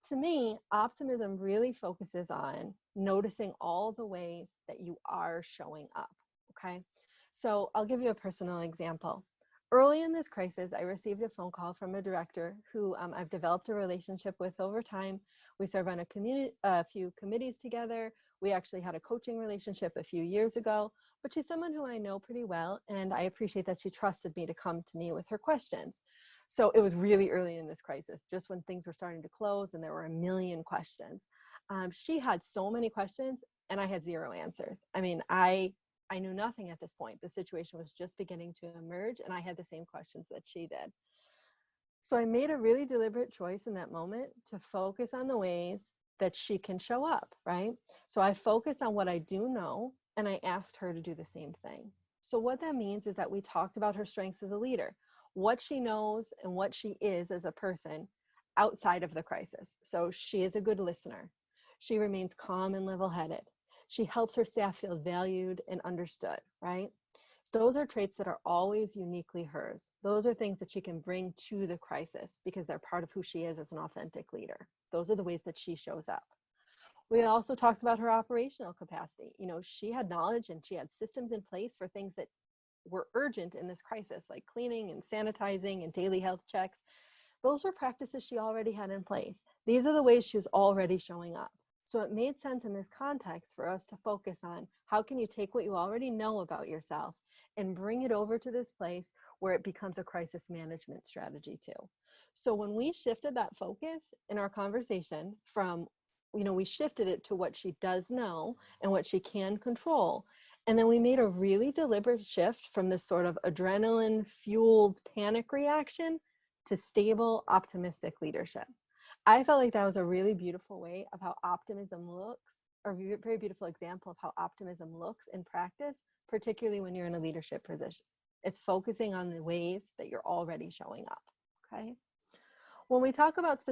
[SPEAKER 3] To me, optimism really focuses on noticing all the ways that you are showing up, okay? So I'll give you a personal example. Early in this crisis, I received a phone call from a director who I've developed a relationship with over time. We serve on a few committees together. We actually had a coaching relationship a few years ago, but she's someone who I know pretty well, and I appreciate that she trusted me to come to me with her questions. So it was really early in this crisis, just when things were starting to close and there were a million questions. She had so many questions and I had zero answers. I mean, I knew nothing at this point. The situation was just beginning to emerge and I had the same questions that she did. So I made a really deliberate choice in that moment to focus on the ways that she can show up, right? So I focused on what I do know and I asked her to do the same thing. So what that means is that we talked about her strengths as a leader, what she knows and what she is as a person outside of the crisis. So she is a good listener. She remains calm and level-headed. She helps her staff feel valued and understood, right? Those are traits that are always uniquely hers. Those are things that she can bring to the crisis because they're part of who she is as an authentic leader. Those are the ways that she shows up. We also talked about her operational capacity. You know, she had knowledge and she had systems in place for things that were urgent in this crisis, like cleaning and sanitizing and daily health checks. Those were practices she already had in place. These are the ways she was already showing up. So it made sense in this context for us to focus on how can you take what you already know about yourself and bring it over to this place where it becomes a crisis management strategy too. So when we shifted that focus in our conversation from, you know, we shifted it to what she does know and what she can control. And then we made a really deliberate shift from this sort of adrenaline fueled panic reaction to stable, optimistic leadership. I felt like that was a really beautiful way of how optimism looks, or a very beautiful example of how optimism looks in practice, particularly when you're in a leadership position. It's focusing on the ways that you're already showing up, okay? When we talk about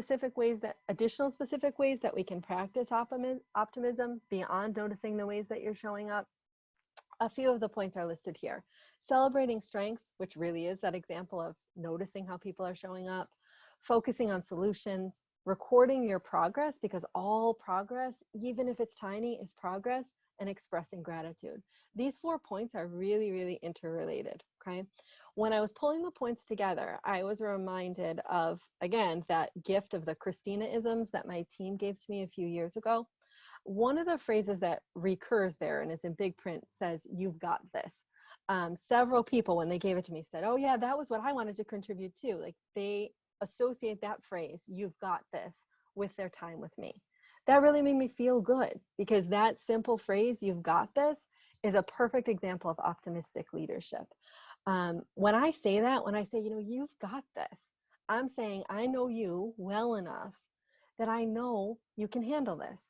[SPEAKER 3] additional specific ways that we can practice optimism beyond noticing the ways that you're showing up, a few of the points are listed here. Celebrating strengths, which really is that example of noticing how people are showing up, focusing on solutions, recording your progress, because all progress, even if it's tiny, is progress, and expressing gratitude. These 4 points are really, really interrelated, okay? When I was pulling the points together, I was reminded of, again, that gift of the Christina-isms that my team gave to me a few years ago. One of the phrases that recurs there and is in big print says, "You've got this." Several people, when they gave it to me, said, "Oh yeah, that was what I wanted to contribute to." Like, they associate that phrase, "You've got this," with their time with me. That really made me feel good because that simple phrase, "You've got this," is a perfect example of optimistic leadership. When I say that, when I say, you know, "You've got this," I'm saying I know you well enough that I know you can handle this.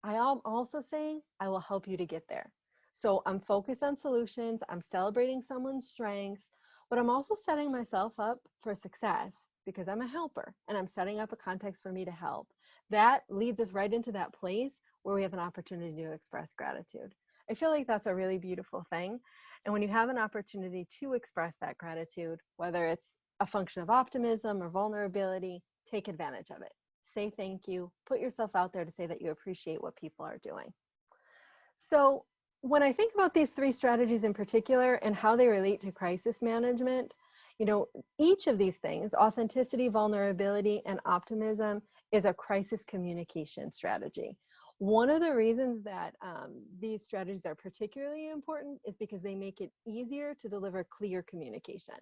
[SPEAKER 3] I am also saying I will help you to get there. So I'm focused on solutions, I'm celebrating someone's strengths, but I'm also setting myself up for success because I'm a helper and I'm setting up a context for me to help. That leads us right into that place where we have an opportunity to express gratitude. I feel like that's a really beautiful thing. And when you have an opportunity to express that gratitude, whether it's a function of optimism or vulnerability, take advantage of it. Say thank you, put yourself out there to say that you appreciate what people are doing. So when I think about these 3 strategies in particular and how they relate to crisis management, you know, each of these things, authenticity, vulnerability, and optimism, is a crisis communication strategy. One of the reasons that these strategies are particularly important is because they make it easier to deliver clear communication.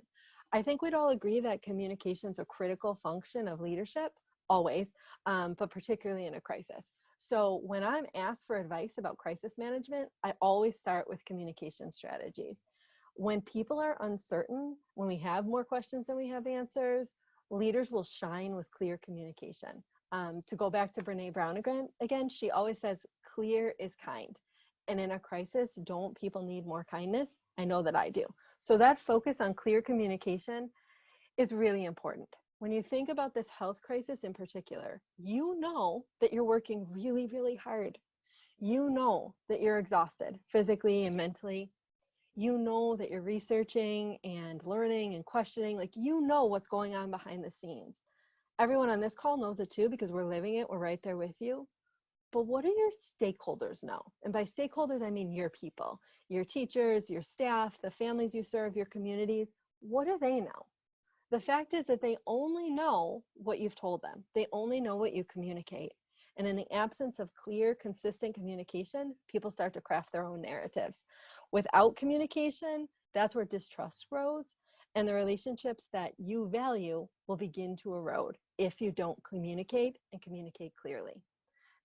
[SPEAKER 3] I think we'd all agree that communication is a critical function of leadership, always, but particularly in a crisis. So when I'm asked for advice about crisis management, I always start with communication strategies. When people are uncertain, when we have more questions than we have answers, leaders will shine with clear communication. To go back to Brene Brown again, she always says, "Clear is kind." And in a crisis, don't people need more kindness? I know that I do. So that focus on clear communication is really important. When you think about this health crisis in particular, you know that you're working really, really hard. You know that you're exhausted physically and mentally. You know that you're researching and learning and questioning, like, you know what's going on behind the scenes. everyone on this call knows it too, because we're living it, we're right there with you. But what do your stakeholders know? And by stakeholders, I mean your people, your teachers, your staff, the families you serve, your communities. What do they know? The fact is that they only know what you've told them. They only know what you communicate. And in the absence of clear, consistent communication, people start to craft their own narratives. Without communication, that's where distrust grows, and the relationships that you value will begin to erode if you don't communicate and communicate clearly.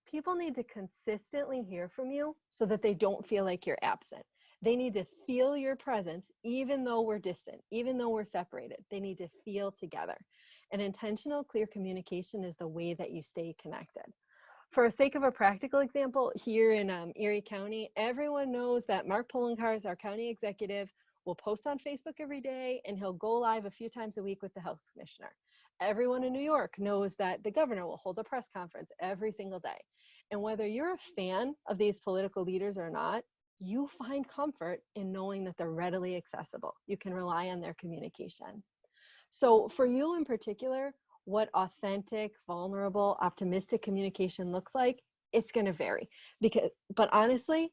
[SPEAKER 3] People need to consistently hear from you so that they don't feel like you're absent. They need to feel your presence, even though we're distant, even though we're separated. They need to feel together. And intentional, clear communication is the way that you stay connected. For the sake of a practical example, here in Erie County, everyone knows that Mark Poloncarz, our county executive, will post on Facebook every day, and he'll go live a few times a week with the health commissioner. Everyone in New York knows that the governor will hold a press conference every single day. And whether you're a fan of these political leaders or not, you find comfort in knowing that they're readily accessible. You can rely on their communication. So for you in particular, what authentic, vulnerable, optimistic communication looks like, it's going to vary. But honestly,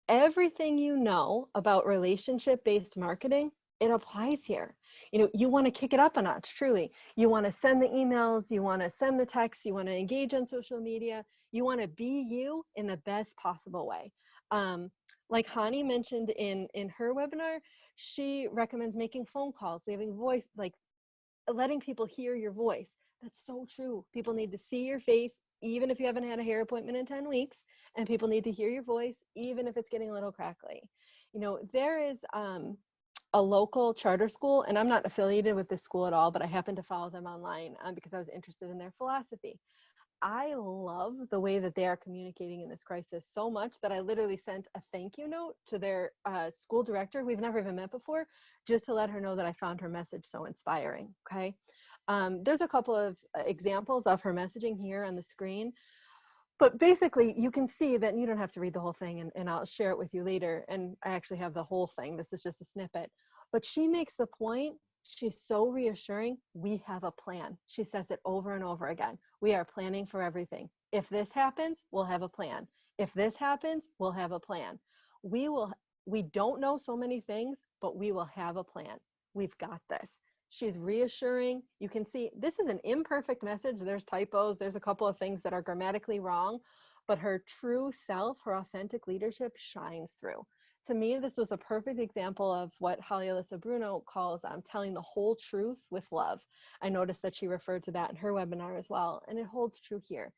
[SPEAKER 3] everything you know about relationship-based marketing, it applies here. You know, you want to kick it up a notch, truly. You want to send the emails, you want to send the texts, you want to engage on social media, you want to be you in the best possible way. Like Hani mentioned in her webinar, she recommends making phone calls, leaving voice, like letting people hear your voice. That's so true. People need to see your face, even if you haven't had a hair appointment in 10 weeks, and people need to hear your voice, even if it's getting a little crackly. You know, there is a local charter school, and I'm not affiliated with this school at all, but I happen to follow them online because I was interested in their philosophy. I love the way that they are communicating in this crisis so much that I literally sent a thank you note to their school director. We've never even met before, just to let her know that I found her message so inspiring, okay? There's a couple of examples of her messaging here on the screen, but basically you can see that you don't have to read the whole thing, and I'll share it with you later. And I actually have the whole thing. This is just a snippet, but she makes the point. She's so reassuring. We have a plan. She says it over and over again. We are planning for everything. If this happens, we'll have a plan. If this happens, we'll have a plan. We don't know so many things, but we will have a plan. We've got this. She's reassuring. You can see this is an imperfect message. There's typos. There's a couple of things that are grammatically wrong, but her true self, her authentic leadership shines through. To me, this was a perfect example of what Holly Alyssa Bruno calls telling the whole truth with love. I noticed that she referred to that in her webinar as well, and it holds true here.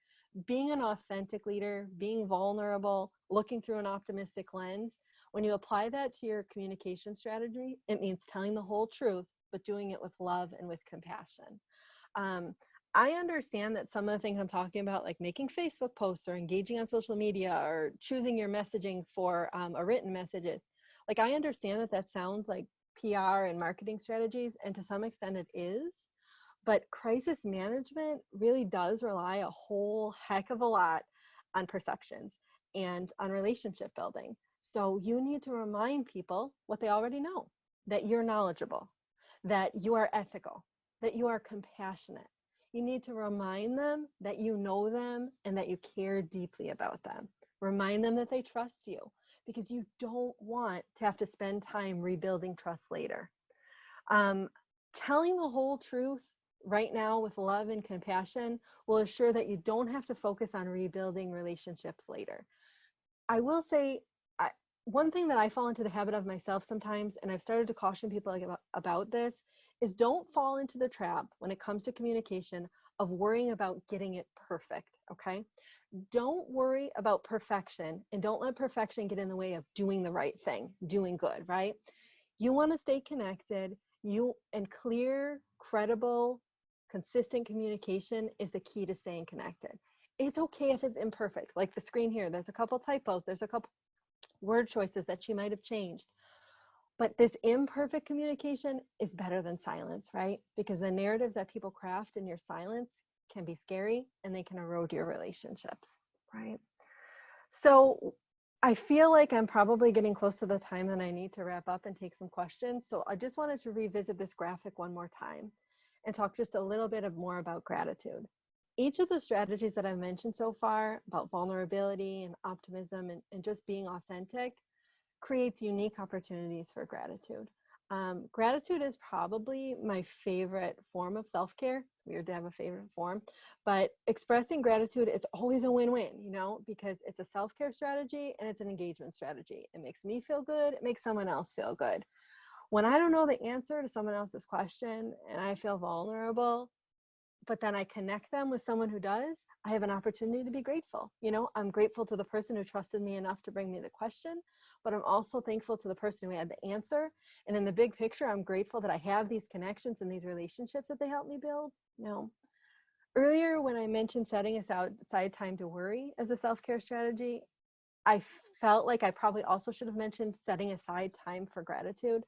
[SPEAKER 3] Being an authentic leader, being vulnerable, looking through an optimistic lens, when you apply that to your communication strategy, it means telling the whole truth, but doing it with love and with compassion. I understand that some of the things I'm talking about, like making Facebook posts or engaging on social media or choosing your messaging for a written message, like I understand that that sounds like PR and marketing strategies, and to some extent it is, but crisis management really does rely a whole heck of a lot on perceptions and on relationship building. So you need to remind people what they already know, that you're knowledgeable, that you are ethical, that you are compassionate. You need to remind them that you know them and that you care deeply about them. Remind them that they trust you, because you don't want to have to spend time rebuilding trust later. Telling the whole truth right now with love and compassion will assure that you don't have to focus on rebuilding relationships later. I will say, one thing that I fall into the habit of myself sometimes, and I've started to caution people about this, is don't fall into the trap when it comes to communication of worrying about getting it perfect, okay? Don't worry about perfection, and don't let perfection get in the way of doing the right thing, doing good, right? You want to stay connected, and clear, credible, consistent communication is the key to staying connected. It's okay if it's imperfect, like the screen here, there's a couple typos, there's a couple word choices that she might have changed. But this imperfect communication is better than silence, right? Because the narratives that people craft in your silence can be scary, and they can erode your relationships, right? So I feel like I'm probably getting close to the time that I need to wrap up and take some questions. So I just wanted to revisit this graphic one more time. and talk just a little bit more about gratitude. Each of the strategies that I've mentioned so far about vulnerability and optimism and just being authentic creates unique opportunities for gratitude. Gratitude is probably my favorite form of self-care. It's weird to have a favorite form, but expressing gratitude, it's always a win-win, you know, because it's a self-care strategy and it's an engagement strategy. It makes me feel good. It makes someone else feel good. When I don't know the answer to someone else's question and I feel vulnerable, but then I connect them with someone who does, I have an opportunity to be grateful. You know, I'm grateful to the person who trusted me enough to bring me the question, but I'm also thankful to the person who had the answer. And in the big picture, I'm grateful that I have these connections and these relationships that they help me build. You know, earlier when I mentioned setting aside time to worry as a self-care strategy, I felt like I probably also should have mentioned setting aside time for gratitude.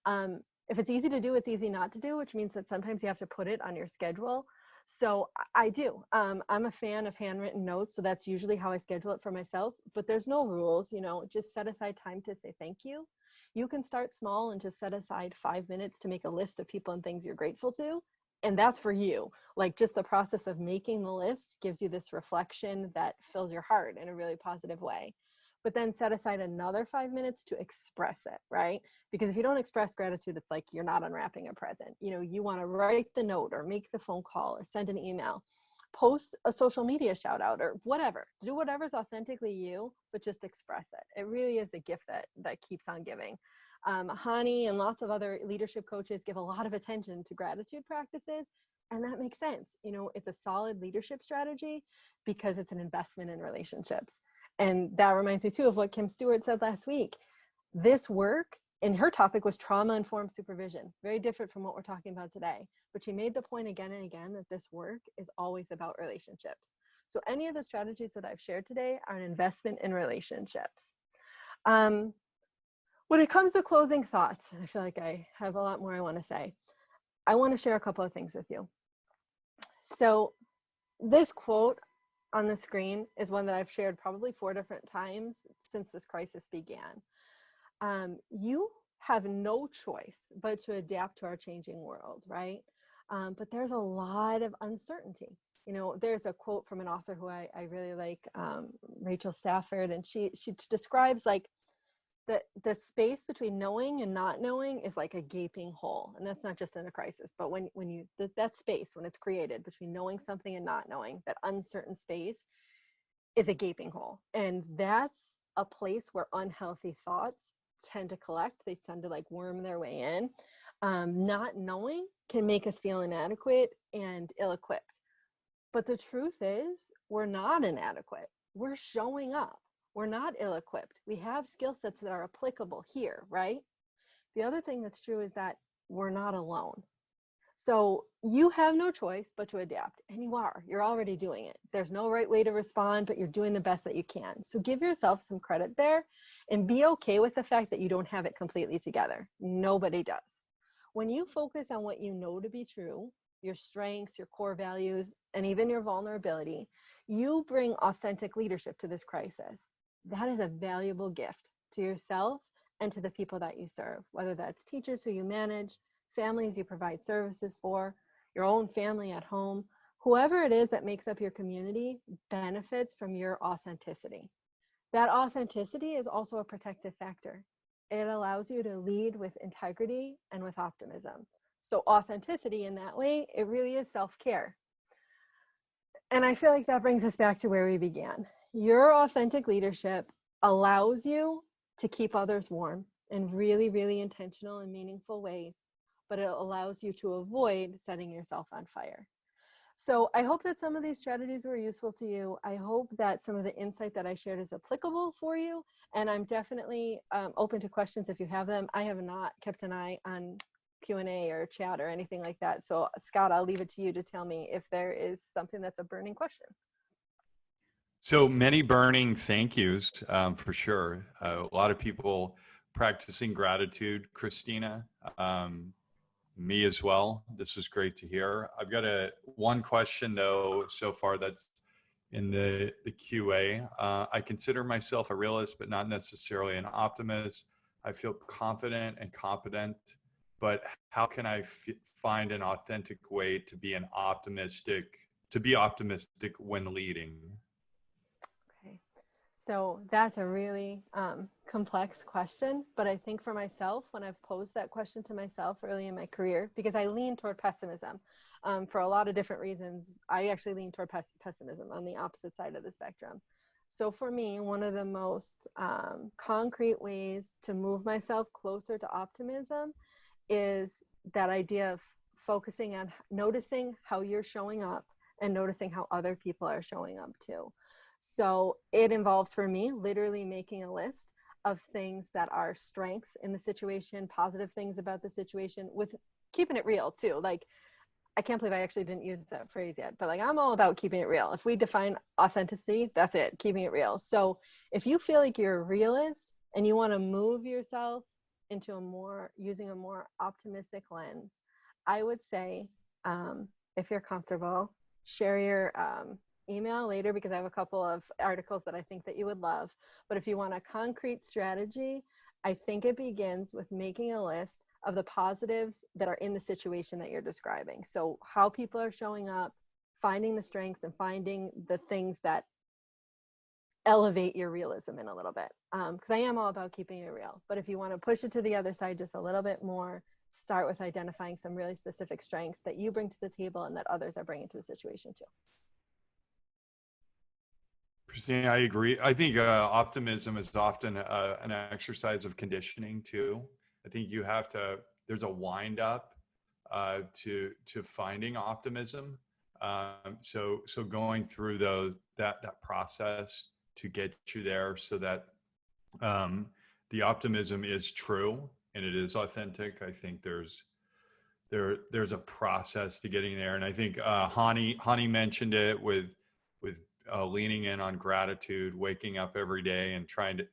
[SPEAKER 3] If it's easy to do, it's easy not to do, which means that sometimes you have to put it on your schedule. So I do. I'm a fan of handwritten notes, so that's usually how I schedule it for myself, but there's no rules, you know, just set aside time to say thank you. You can start small and just set aside 5 minutes to make a list of people and things you're grateful to. And that's for you. Like just the process of making the list gives you this reflection that fills your heart in a really positive way. But then set aside another 5 minutes to express it, right? Because if you don't express gratitude, it's like you're not unwrapping a present. You know, you want to write the note or make the phone call or send an email, post a social media shout out or whatever. Do whatever's authentically you, but just express it. It really is the gift that keeps on giving. Hani and lots of other leadership coaches give a lot of attention to gratitude practices. And that makes sense. You know, it's a solid leadership strategy because it's an investment in relationships. And that reminds me too of what Kim Stewart said last week. This work, and her topic was trauma-informed supervision, very different from what we're talking about today. But she made the point again and again that this work is always about relationships. So any of the strategies that I've shared today are an investment in relationships. When it comes to closing thoughts, I feel like I have a lot more I want to say. I want to share a couple of things with you. So this quote on the screen is one that I've shared probably 4 different times since this crisis began. You have no choice but to adapt to our changing world, right? But there's a lot of uncertainty. You know, there's a quote from an author who I really like, Rachel Stafford, and she describes like the space between knowing and not knowing is like a gaping hole. And that's not just in a crisis, but when you that space, when it's created between knowing something and not knowing, that uncertain space is a gaping hole. And that's a place where unhealthy thoughts tend to collect. They tend to like worm their way in. Not knowing can make us feel inadequate and ill-equipped. But the truth is, we're not inadequate. We're showing up. We're not ill-equipped. We have skill sets that are applicable here, right? The other thing that's true is that we're not alone. So you have no choice but to adapt, and you are. You're already doing it. There's no right way to respond, but you're doing the best that you can. So give yourself some credit there and be okay with the fact that you don't have it completely together. Nobody does. When you focus on what you know to be true, your strengths, your core values, and even your vulnerability, you bring authentic leadership to this crisis. That is a valuable gift to yourself and to the people that you serve, whether that's teachers who you manage, families you provide services for, your own family at home, whoever it is that makes up your community benefits from your authenticity. That authenticity is also a protective factor. It allows you to lead with integrity and with optimism. So authenticity in that way, it really is self-care. And I feel like that brings us back to where we began. Your authentic leadership allows you to keep others warm in really, really intentional and meaningful ways, but it allows you to avoid setting yourself on fire. So I hope that some of these strategies were useful to you. I hope that some of the insight that I shared is applicable for you. And I'm definitely open to questions if you have them. I have not kept an eye on Q&A or chat or anything like that. So Scott, I'll leave it to you to tell me if there is something that's a burning question.
[SPEAKER 1] So many burning thank yous, for sure. A lot of people practicing gratitude, Christina, me as well. This was great to hear. I've got one question though so far that's in the QA. I consider myself a realist, but not necessarily an optimist. I feel confident and competent but how can I find an authentic way to be optimistic when leading?
[SPEAKER 3] Okay. So that's a really complex question, but I think for myself, when I've posed that question to myself early in my career, because I lean toward pessimism for a lot of different reasons, I actually lean toward pessimism on the opposite side of the spectrum. So for me, one of the most concrete ways to move myself closer to optimism is that idea of focusing on noticing how you're showing up and noticing how other people are showing up too. So it involves for me literally making a list of things that are strengths in the situation, positive things about the situation, with keeping it real too. Like, I can't believe I actually didn't use that phrase yet, but like, I'm all about keeping it real. If we define authenticity, that's it, keeping it real. So if you feel like you're a realist and you want to move yourself into using a more optimistic lens, I would say, if you're comfortable, share your email later, because I have a couple of articles that I think that you would love. But if you want a concrete strategy, I think it begins with making a list of the positives that are in the situation that you're describing. So how people are showing up, finding the strengths and finding the things that elevate your realism in a little bit. Because I am all about keeping it real. But if you want to push it to the other side just a little bit more, start with identifying some really specific strengths that you bring to the table and that others are bringing to the situation too.
[SPEAKER 1] Christina, I agree. I think optimism is often an exercise of conditioning too. I think you have to, there's a wind up to finding optimism. So going through that process to get you there, so that the optimism is true and it is authentic. I think there's a process to getting there, and I think Hani mentioned it with leaning in on gratitude, waking up every day and trying to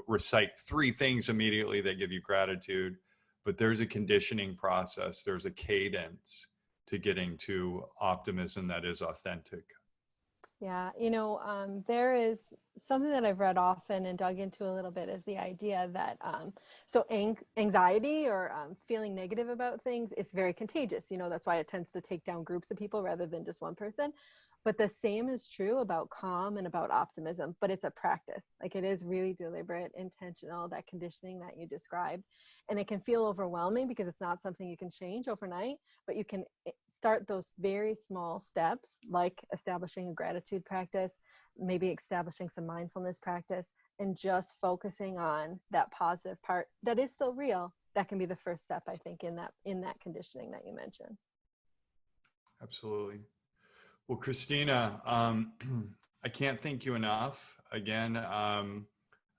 [SPEAKER 1] recite 3 things immediately that give you gratitude. But there's a conditioning process. There's a cadence to getting to optimism that is authentic.
[SPEAKER 3] Yeah, there is something that I've read often and dug into a little bit, is the idea that anxiety or feeling negative about things is very contagious. That's why it tends to take down groups of people rather than just one person. But the same is true about calm and about optimism, but it's a practice. Like, it is really deliberate, intentional, that conditioning that you described. And it can feel overwhelming because it's not something you can change overnight, but you can start those very small steps, like establishing a gratitude practice, maybe establishing some mindfulness practice, and just focusing on that positive part that is still real. That can be the first step, I think, in that conditioning that you mentioned.
[SPEAKER 1] Absolutely. Well, Christina, I can't thank you enough. Again, I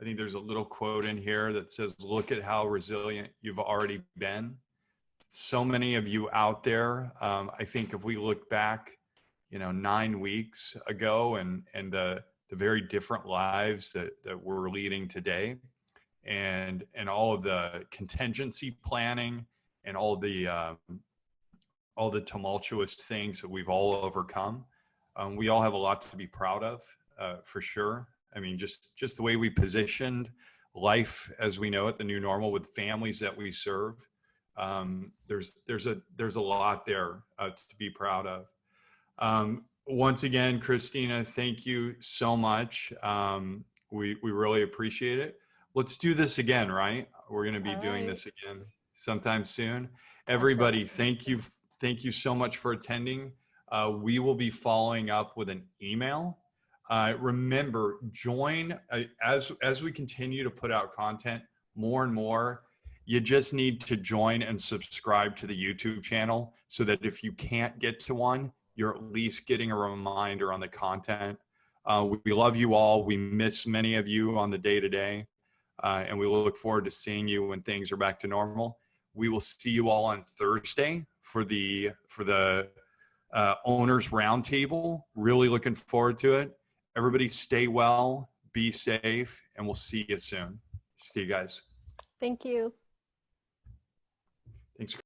[SPEAKER 1] think there's a little quote in here that says, "Look at how resilient you've already been." So many of you out there. I think if we look back, 9 weeks ago, and the very different lives that we're leading today, and all of the contingency planning and all the tumultuous things that we've all overcome, we all have a lot to be proud of, for sure. I mean, just the way we positioned life as we know it, the new normal, with families that we serve. There's a lot there to be proud of. Once again, Christina, thank you so much. We really appreciate it. Let's do this again, right? We're going to be doing this again sometime soon. Everybody, thank you. Thank you so much for attending. We will be following up with an email. Remember, join as we continue to put out content more and more. You just need to join and subscribe to the YouTube channel, so that if you can't get to one, you're at least getting a reminder on the content. We love you all. We miss many of you on the day-to-day, and we look forward to seeing you when things are back to normal. We will see you all on Thursday for the owners roundtable. Really looking forward to it. Everybody stay well, be safe, and we'll see you soon. See you guys.
[SPEAKER 3] Thank you.
[SPEAKER 1] Thanks.